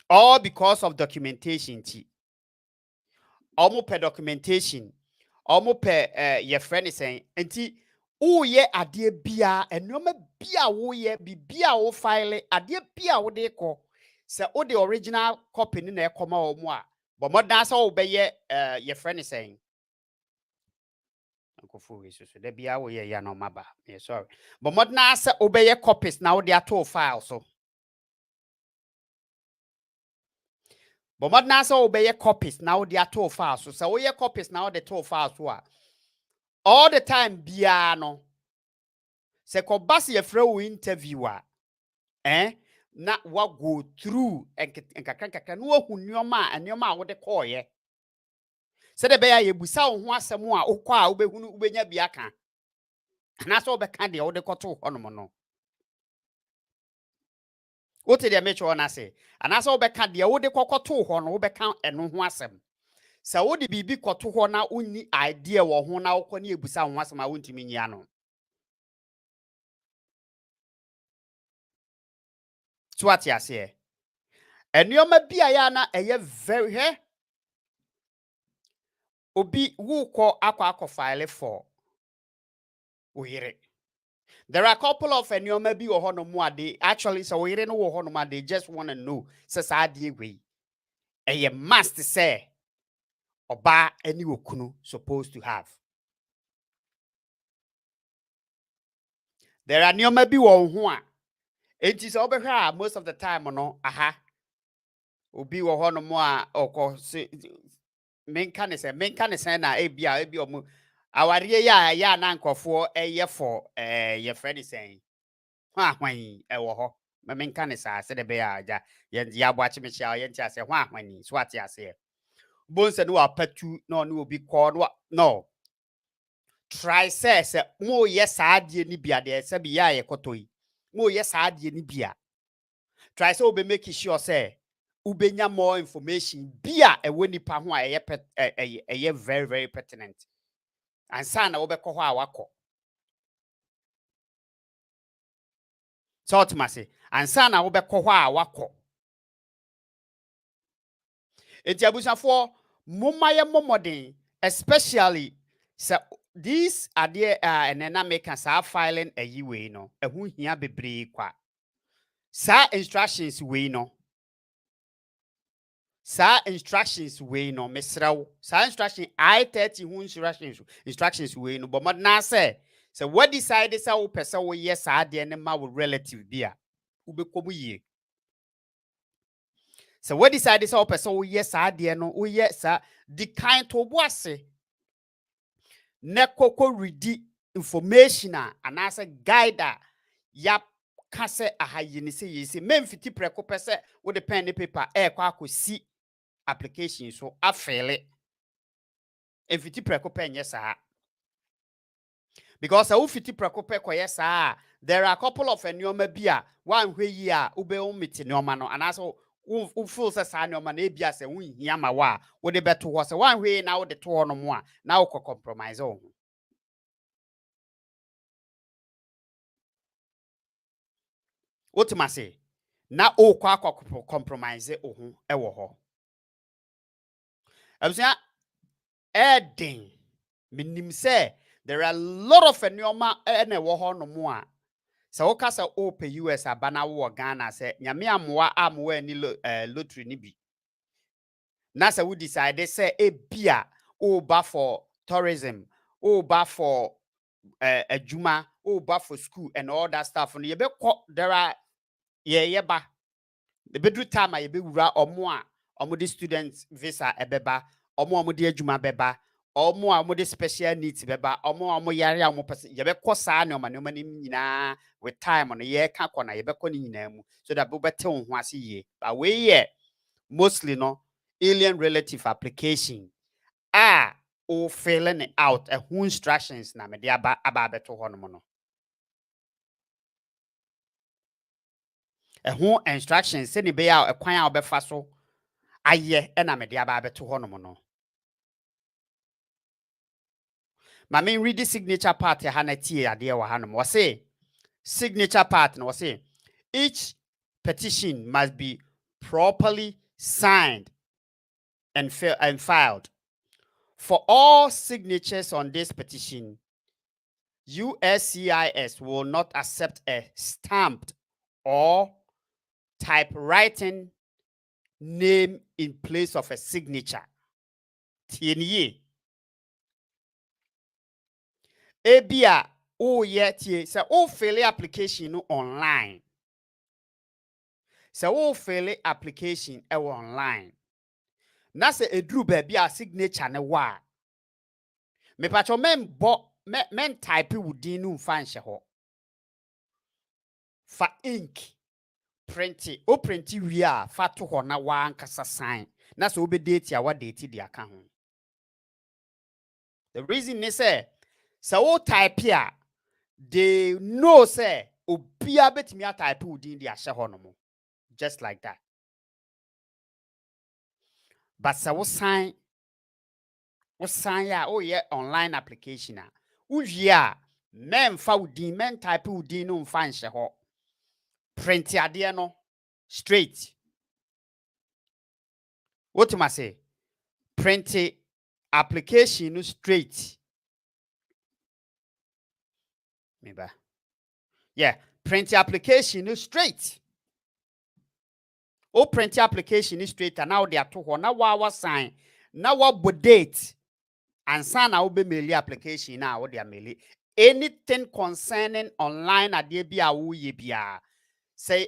all because of documentation per documentation per your friend is saying enti ye adie bia enoma bia wo ye bibia wo file adie bia wo de ko se o the original copy ni na ekoma wo mu a but modern say wo be ye your friend is saying ankofo we so da bia wo ye ya no maba yeah sorry but modern say wo be ye copies na wo de ato file so but modern say wo be ye copies na wo de ato file so wo ye copies na wo de to file so a all the time bia no se ko basi ye frɛ wo interviewer na wa go through nkaka no hu nneoma a wo de call ye se de be ya yebusa wo ho asɛm a wo kɔ a wo behunu wo benya bia ka na so wo be ka de wo de kɔto honom no wo te de me chwo na se ana so wo be ka de wo de kɔkɔto ho no wo be ka eno ho asɛm se wo de bibi kɔto ho na unni idea wo ho na wo kɔ ne yebusa wo ho asɛm a wo ntimi nyia no. So what you say? And you may be a very obi who call aqua file for we. There are a couple of and you may be or more they actually so we know they just want to know society way. And you must say oba any okunu supposed to have. There are new maybe one. It is over here most of the time or no aha. Obi wo ho no mo a okọ menka ne se na ebia omu aware ya na nkofo eye for ye friend sen hwan wo ho menka ne sa se de be ya ya bo achi me chia ye ntia se hwan so ate ase bonse no apatu no obi call no try say mo ye sa adie ni bia de se bi ya ye kotoyi mo ye sa adie ni bia try say obe make sure say ubenya more information bia ewe nipa ho a very very pertinent and sana wo bekọ ho a wakọ so ultimately and sana wo bekọ ho a wakọ enti abusafo momaye momoden especially so these are there and make us filing a yiwe no ehu hia bebre kwa sa instructions we no sa instructions we no mesraw sa instruction I 30 hu instructions we no but na say So what decide say wo pese wo yes ade ne ma wo relative bi a wo be komu yie. So what decide say wo pese wo yes ade no wo yes the kind to boase ne koko ready information and as a guide ya ka se ahayi ne se yesi memfiti preko pese wo de pen ne paper kwa akosi application so afele emfiti preko pen yes because a ufiti preko pe koye there are a couple of enyoma bia one hwe yi a ube umiti nyoma no and also u feel say sa nyoma na ebia se unhia ma wa wo de beto ho se one hwe na wo de to ho no mo a na wo compromise o ho otimase na o kwa compromise o ho e wo ho abusia edin minim say there are a lot of enyoma na wo ho no mo a so woka say open US abana wo Ghana say nyame amoa ni lottery ni bi na say we decide say ebia o ba for tourism o ba for adwuma o ba for school and all that stuff no ye be there are ye ba the bedru time ye be wura omo the student visa ebeba omo the adwuma beba omo the special needs beba omo yare omo person ye be ko saa ne omo ni nyina with time no ye ka kona ye be ko ni nyina mu so that be bete ho ase ye but we ye mostly no alien relative application o filling it out who instructions na me de aba beto ho no mo no who instructions se ne be ya ekwan a obefa so aye na me de aba beto ho no mo no ma me read the signature part ha na tie ade wa ha no mo say signature part no say each petition must be properly signed and filed. For all signatures on this petition, USCIS will not accept a stamped or typewritten name in place of a signature. Tienye. Ebia o tie say o fill application online. So o fill application online. Na se edru ba bia signature ne wa. Me pacho men type wudin no mfa nhye ho. Fa ink print o print wi a fa to ho na wa ankasa sign. Na se obedate a wa date di aka ho. The reason is say o type a they know say obia betimi a type wudin di ahye ho no mo. Just like that. But so wo sign ya yeah online application a uwie a men fa wudin men type wudin no mfa nhye ho print ade no straight what ma say print application no straight maybe yeah print application no straight o print application no straight and now they are to ho na wa sign na wa date and sign na be mail application na wo dia mail anything concerning online ade bia wo ye bia say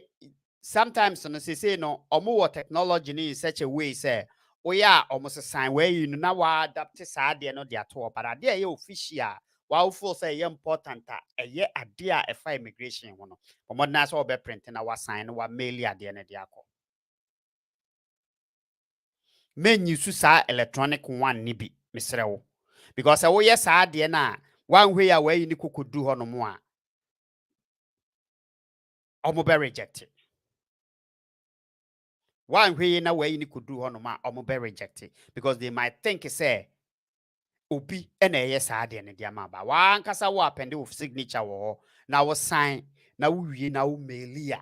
sometimes no say no omo technology in such a way say oya almost sign where you na wa adapt sa ade no de ato but ade ye official wa feel say important ye ade a efa immigration ho no omo na so be print na wa sign wa mail ade na de akọ men use sa electronic one ni bi misrewo because wo ye sa ade na one way a where you ni kokodu ho no mo a omo be rejected. One way na where you could do on ma be rejected because they might think say obi na yes ade ne dia ma ba wan kasa wo append of signature wo na wo sign na wo wie na wo mailia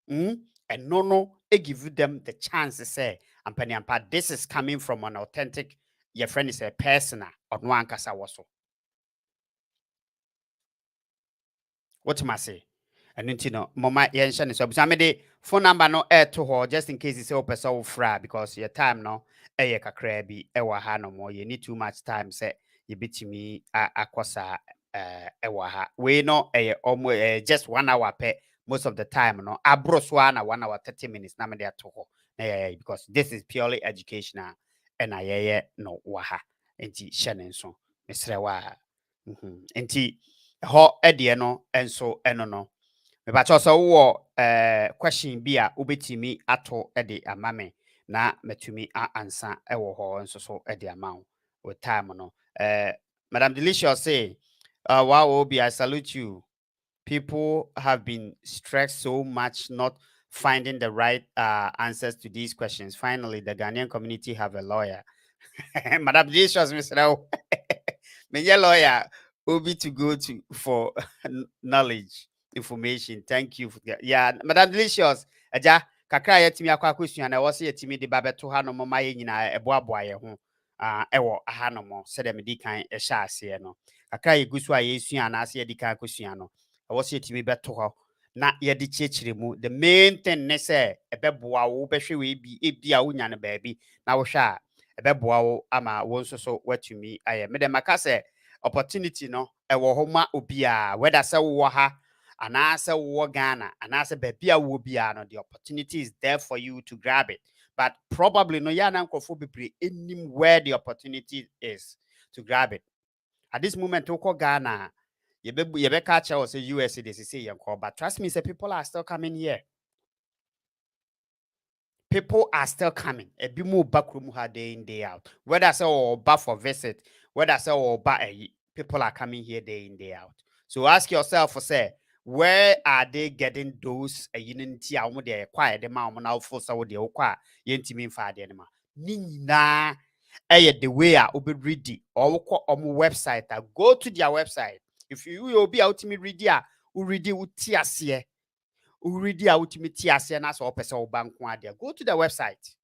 and no give them the chance to say ampaniampa this is coming from an authentic your friend is a person or no one kasa wo so what must say and you know mama yension so me phone number no to ho just in case you say person will fra because your time no kakra bi e wa ha no more you need too much time say you bitimi akosa ewa we no almost just 1 hour per most of the time no abro so na 1 hour 30 minutes na me dey to ho because this is purely educational and no waha enti hyene so mesre wa enti ho de no enso eno no me ba cho so wo question bi a obetimi ato de amame na matumi ansa ewo ho nso so de amawo with time no Madam Delicious say wow, Obi, I salute you. People have been stressed so much not finding the right answers to these questions. Finally, the Ghanaian community have a lawyer. Madam Jesus, Mr. Me lawyer, Obi to go to for knowledge, information. Thank you. Yeah, Madam Delicious, Aja, kakra yetimi akwa question na wo se yetimi de babeto ha no mama ye nyina eboaboa ye ho. Ewo aha no mo se de me di kan ehya ase no. Kakra ye gusu a yesu ana ase ye di kan question no. Wo se yetimi beto ho na ye di chiechire mu. The main thing ne say ebeboa wo behwe we bi ebia wo nya ne baabi na wo hwa ebeboa wo ama wo nso so watumi aye me de maka se opportunity no ewo ho ma obia whether say wo ha ana say wo Ghana ana say baabi a wo bia no the opportunity is there for you to grab it but probably no ya na nkofo bebre enim where the opportunity is to grab it at this moment wo Ghana yebe catch us say US they say yenko but trust me say people are still coming here. People are still coming. A bit more backroom day in, day out. Whether say or back for visit, whether say or back, people are coming here day in, day out. So ask yourself for say, where are they getting those unity? I want they acquire the mount now for so they acquire yentimin fa the anima. Nina the way I will be ready or on website. I go to their website. If you will be out to me ready, who ready with TSC. Already ultimate na so person bank there. Go to the website.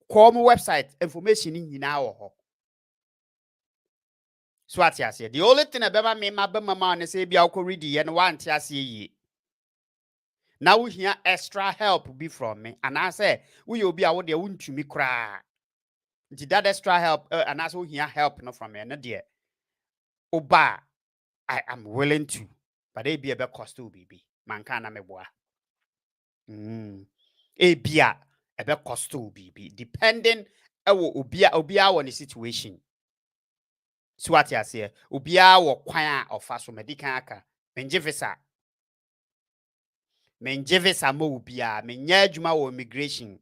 Call my website information in nyina wo ho. So what you say? The only thing about me my mama and say bia ko read ye no want ya say ye. Now we hear extra help be from me and I say we obi a wo de wuntumi kra. Did that extra help and as we hear help no from me no there. Oba I am willing to but they be a cost to be man kana me boa. Ebia ebe costo bibi depending ewo obia wo ne situation so what you say obia wo kwan a ofa so medical aka menje visa mo obia menya adwuma wo immigration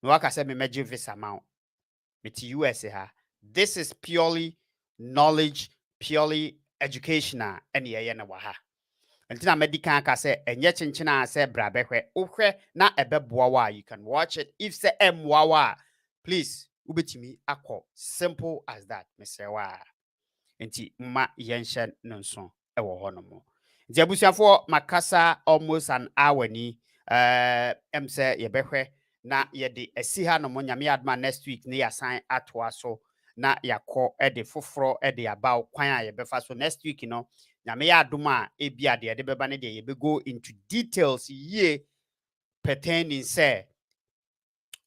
me waka say me meje visa ma me ti US ha this is purely knowledge purely educational and ye na wa ha Antina medical aka say enye chenchena say bra behwe ohwe na ebeboa wa you can watch it if say emwa please ubetimi akọ simple as that Mr. Wa enti ma yenshe nonso ewo ho no mo nti abusuafo makasa almost an hour ni em say ye behwe na ye de asi ha no mo nyame adma next week ne yasan atoa so na yakọ de foforo de aba kwan a ye befa so next week no nyame ya adom a ebia de beba ne de ye be go into details ye pertaining say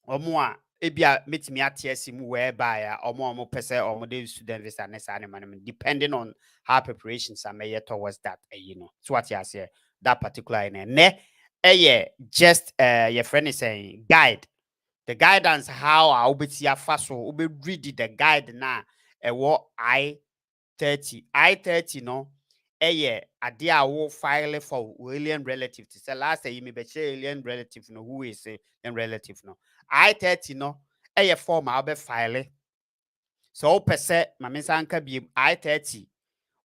omo a ebia metimi atiasi mu whereby a omo pese omo de student visa ne sa ne man depending on how preparations are made towards that so what you say that particular in ne just your friend is saying guide the guidance how I obeti afa so obe read the guide na ewo I30 no ade a wo file for alien relative to say last year me be alien relative no who is a relative no I30 no form a be file so pese mame sanka bi I30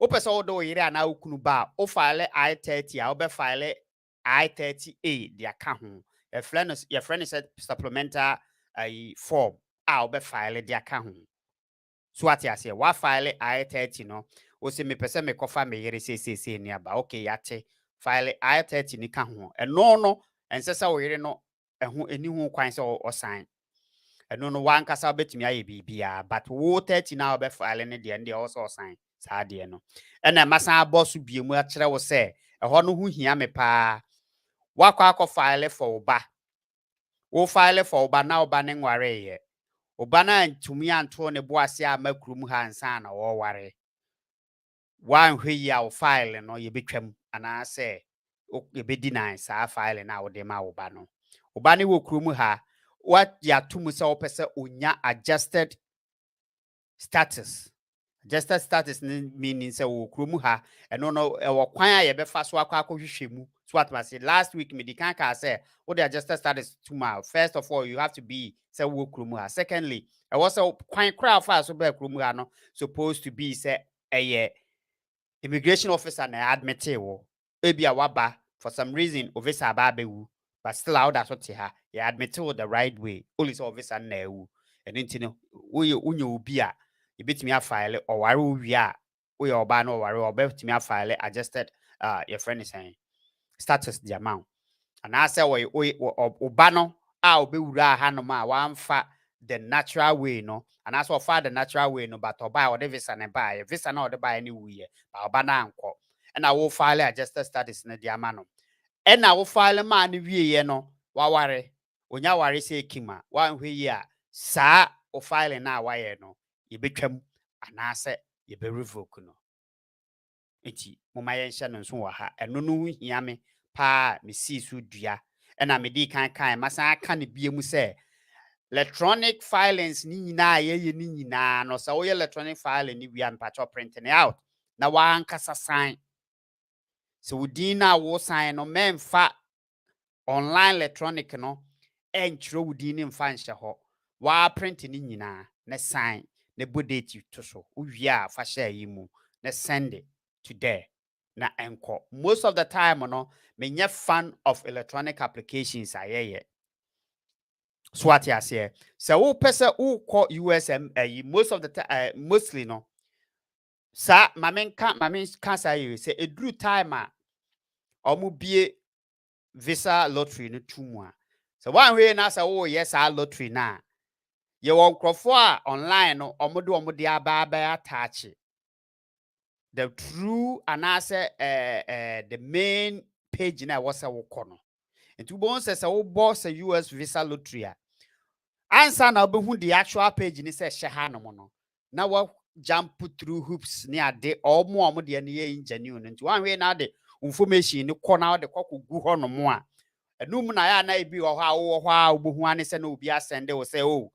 o pese o do yire ana okunu ba o file I30 a be file I30A the account your friend said supplemental form a be file the account so what you say wa file I30 no o se me pese me kofa me yere se ni aba okay yate file I30 ni ka ho no ense se wo yere no eho eni ho kwan se o sign eno no wan kasa betumi aye bibia but wo 30 na be file ne de nde o so sign sa de no ena masan boss biemu a kire wo se eho no ho hia me pa wakwa akọ file for oba wo file for oba na oba ne nware ye oba na ntumi anto ne boase a makrum ha nsa na wo ware one hwe ya file no ye betwam ana say ye be deny sa file na wo de ma wo ba no wo ba ne wo krom ha what ya tum say wo pese onya adjusted status meaning say wo krom ha eno no e wo kwan a ye be fa so akwa mu so what must say last week me di kan ka say what the adjusted status to ma first of all you have to be say wo krom ha secondly e was kwan kra fa so be krom ha no supposed to be say immigration officer na admit wo ebia waba for some reason officer ba bewu but still out that what ha you admit the right way only so officer na ewu and ntino we unye obi a e betimi afile or ware owi a we oba na ware oba betimi afile adjusted your friend is saying status the amount and I say we oba no a obewura ha no ma wamfa the natural way no and as for the natural way no but oba or the visa na buy visa na or the buy any we but oba na anko and I will file adjusted status na the amount no and I will file ma ni wie ye no waware onya ware say kima wan hwe yi a sa o file na waye no ye betwam anase ye be revoke no enti moma ye nhye no nso wa ha eno no hia me pa me si so dua ena me di kan masa aka ne biemu se electronic filings ni nyina ye ni nyina no sa wo electronic filing ni wi am patcho printing out na wa ankasa sign so wudin na wo sign no memfa online electronic no enchro wudin ni mfa nhye ho wa print ni nyina na sign na bodate to so wi a fa share yi mu na send it today na enko most of the time no me fan of electronic applications ayeye so what you say so who person who call USM most of the time mostly no sa mamen can say say a due time a omu bie visa lottery no tumu a so one way na say oh yes a lottery na ye won crofo a online no omo de aba attach the true and answer the main page na was a wokono and to bon say wo boss a US visa lottery a answer na obehu the actual page ni say sheha no mo no na wa jump through hoops ni ade omo de ne ye genuine nti one way na de information ni kɔ na de kokogu ho no mo a enum na ya na ebi wo ha wo ho a obehu ane say na obi asende wo say oh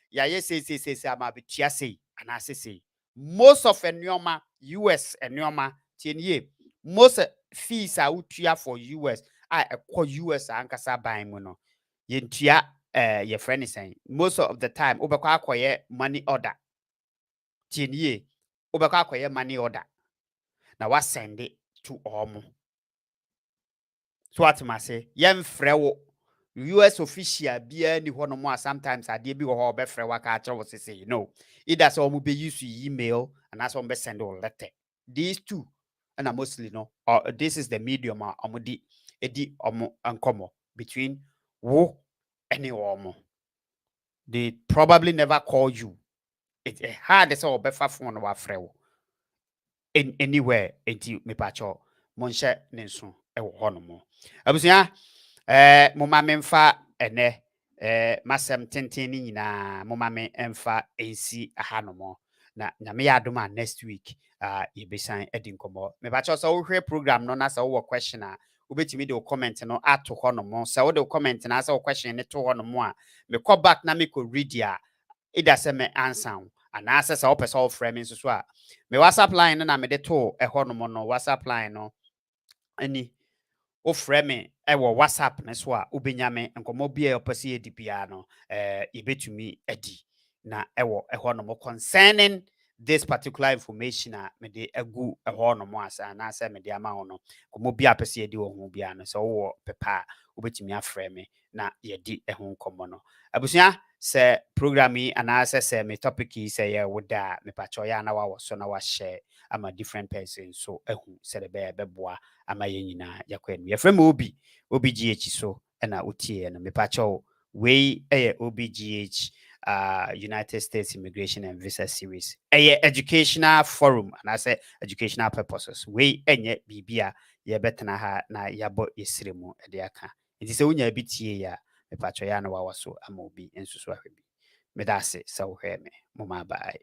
ya ye say ama betua say ana say most of enyoma US enyoma tienye most fees are utua for US US ankasa ban mu no yentua your friend is saying most of the time obekwa akoye money order tienye obekwa akoye money order na wa send it to omo so what ma say yemfrɛ wo US official bia ni hono mo sometimes ade bi wo ho obefrɛ wa ka akere wo say you know either so omo be use email and as omo be send a letter these two and mostly no or this is the medium omo di edi omo ankomo between wo and omo they probably never call you it's hard so obefa phone wa frɛ wo in anywhere enti me pacho monhye ne nso e wo hono mo abusia moma memfa ene masem tenten ni nyina moma me emfa ensi ahanomo na nyame ya adom next week ye besan edi nkomo me ba cho so wo hwe program no na so wo question a obetimi de comment no ato honomo so wo de comment na so question ne to honomo a me call back na me ko read ya ida se me answer ana ase so person wo frame nso so a me WhatsApp line na me de to honomo no WhatsApp line no ani o frame wo WhatsApp ne so a obenyame nkomo bia opese edi bia no yebetumi edi na ho no concerning this particular information me de agu ho no mo asa na asa me de ama ho no komo bia opese edi wo ho bia no so wo pepa obetumi aframe na yedi ho nkomo no abusua se program yi ana asa se me topic yi se ye woda me pacho ya na wa so na wa share ama different persons so ehu se de be boa ama ye nyina yakwen ye frame OBgh so na utie no me pacho we OBgh United States Immigration and Visa Series educational forum and I say educational purposes we enye bibia ye betena ha na yabo yesremu de aka nti se unya bitie ya me pacho ya na wa so ama obi ensusu ahwebi me da se so hwe me mo ma bye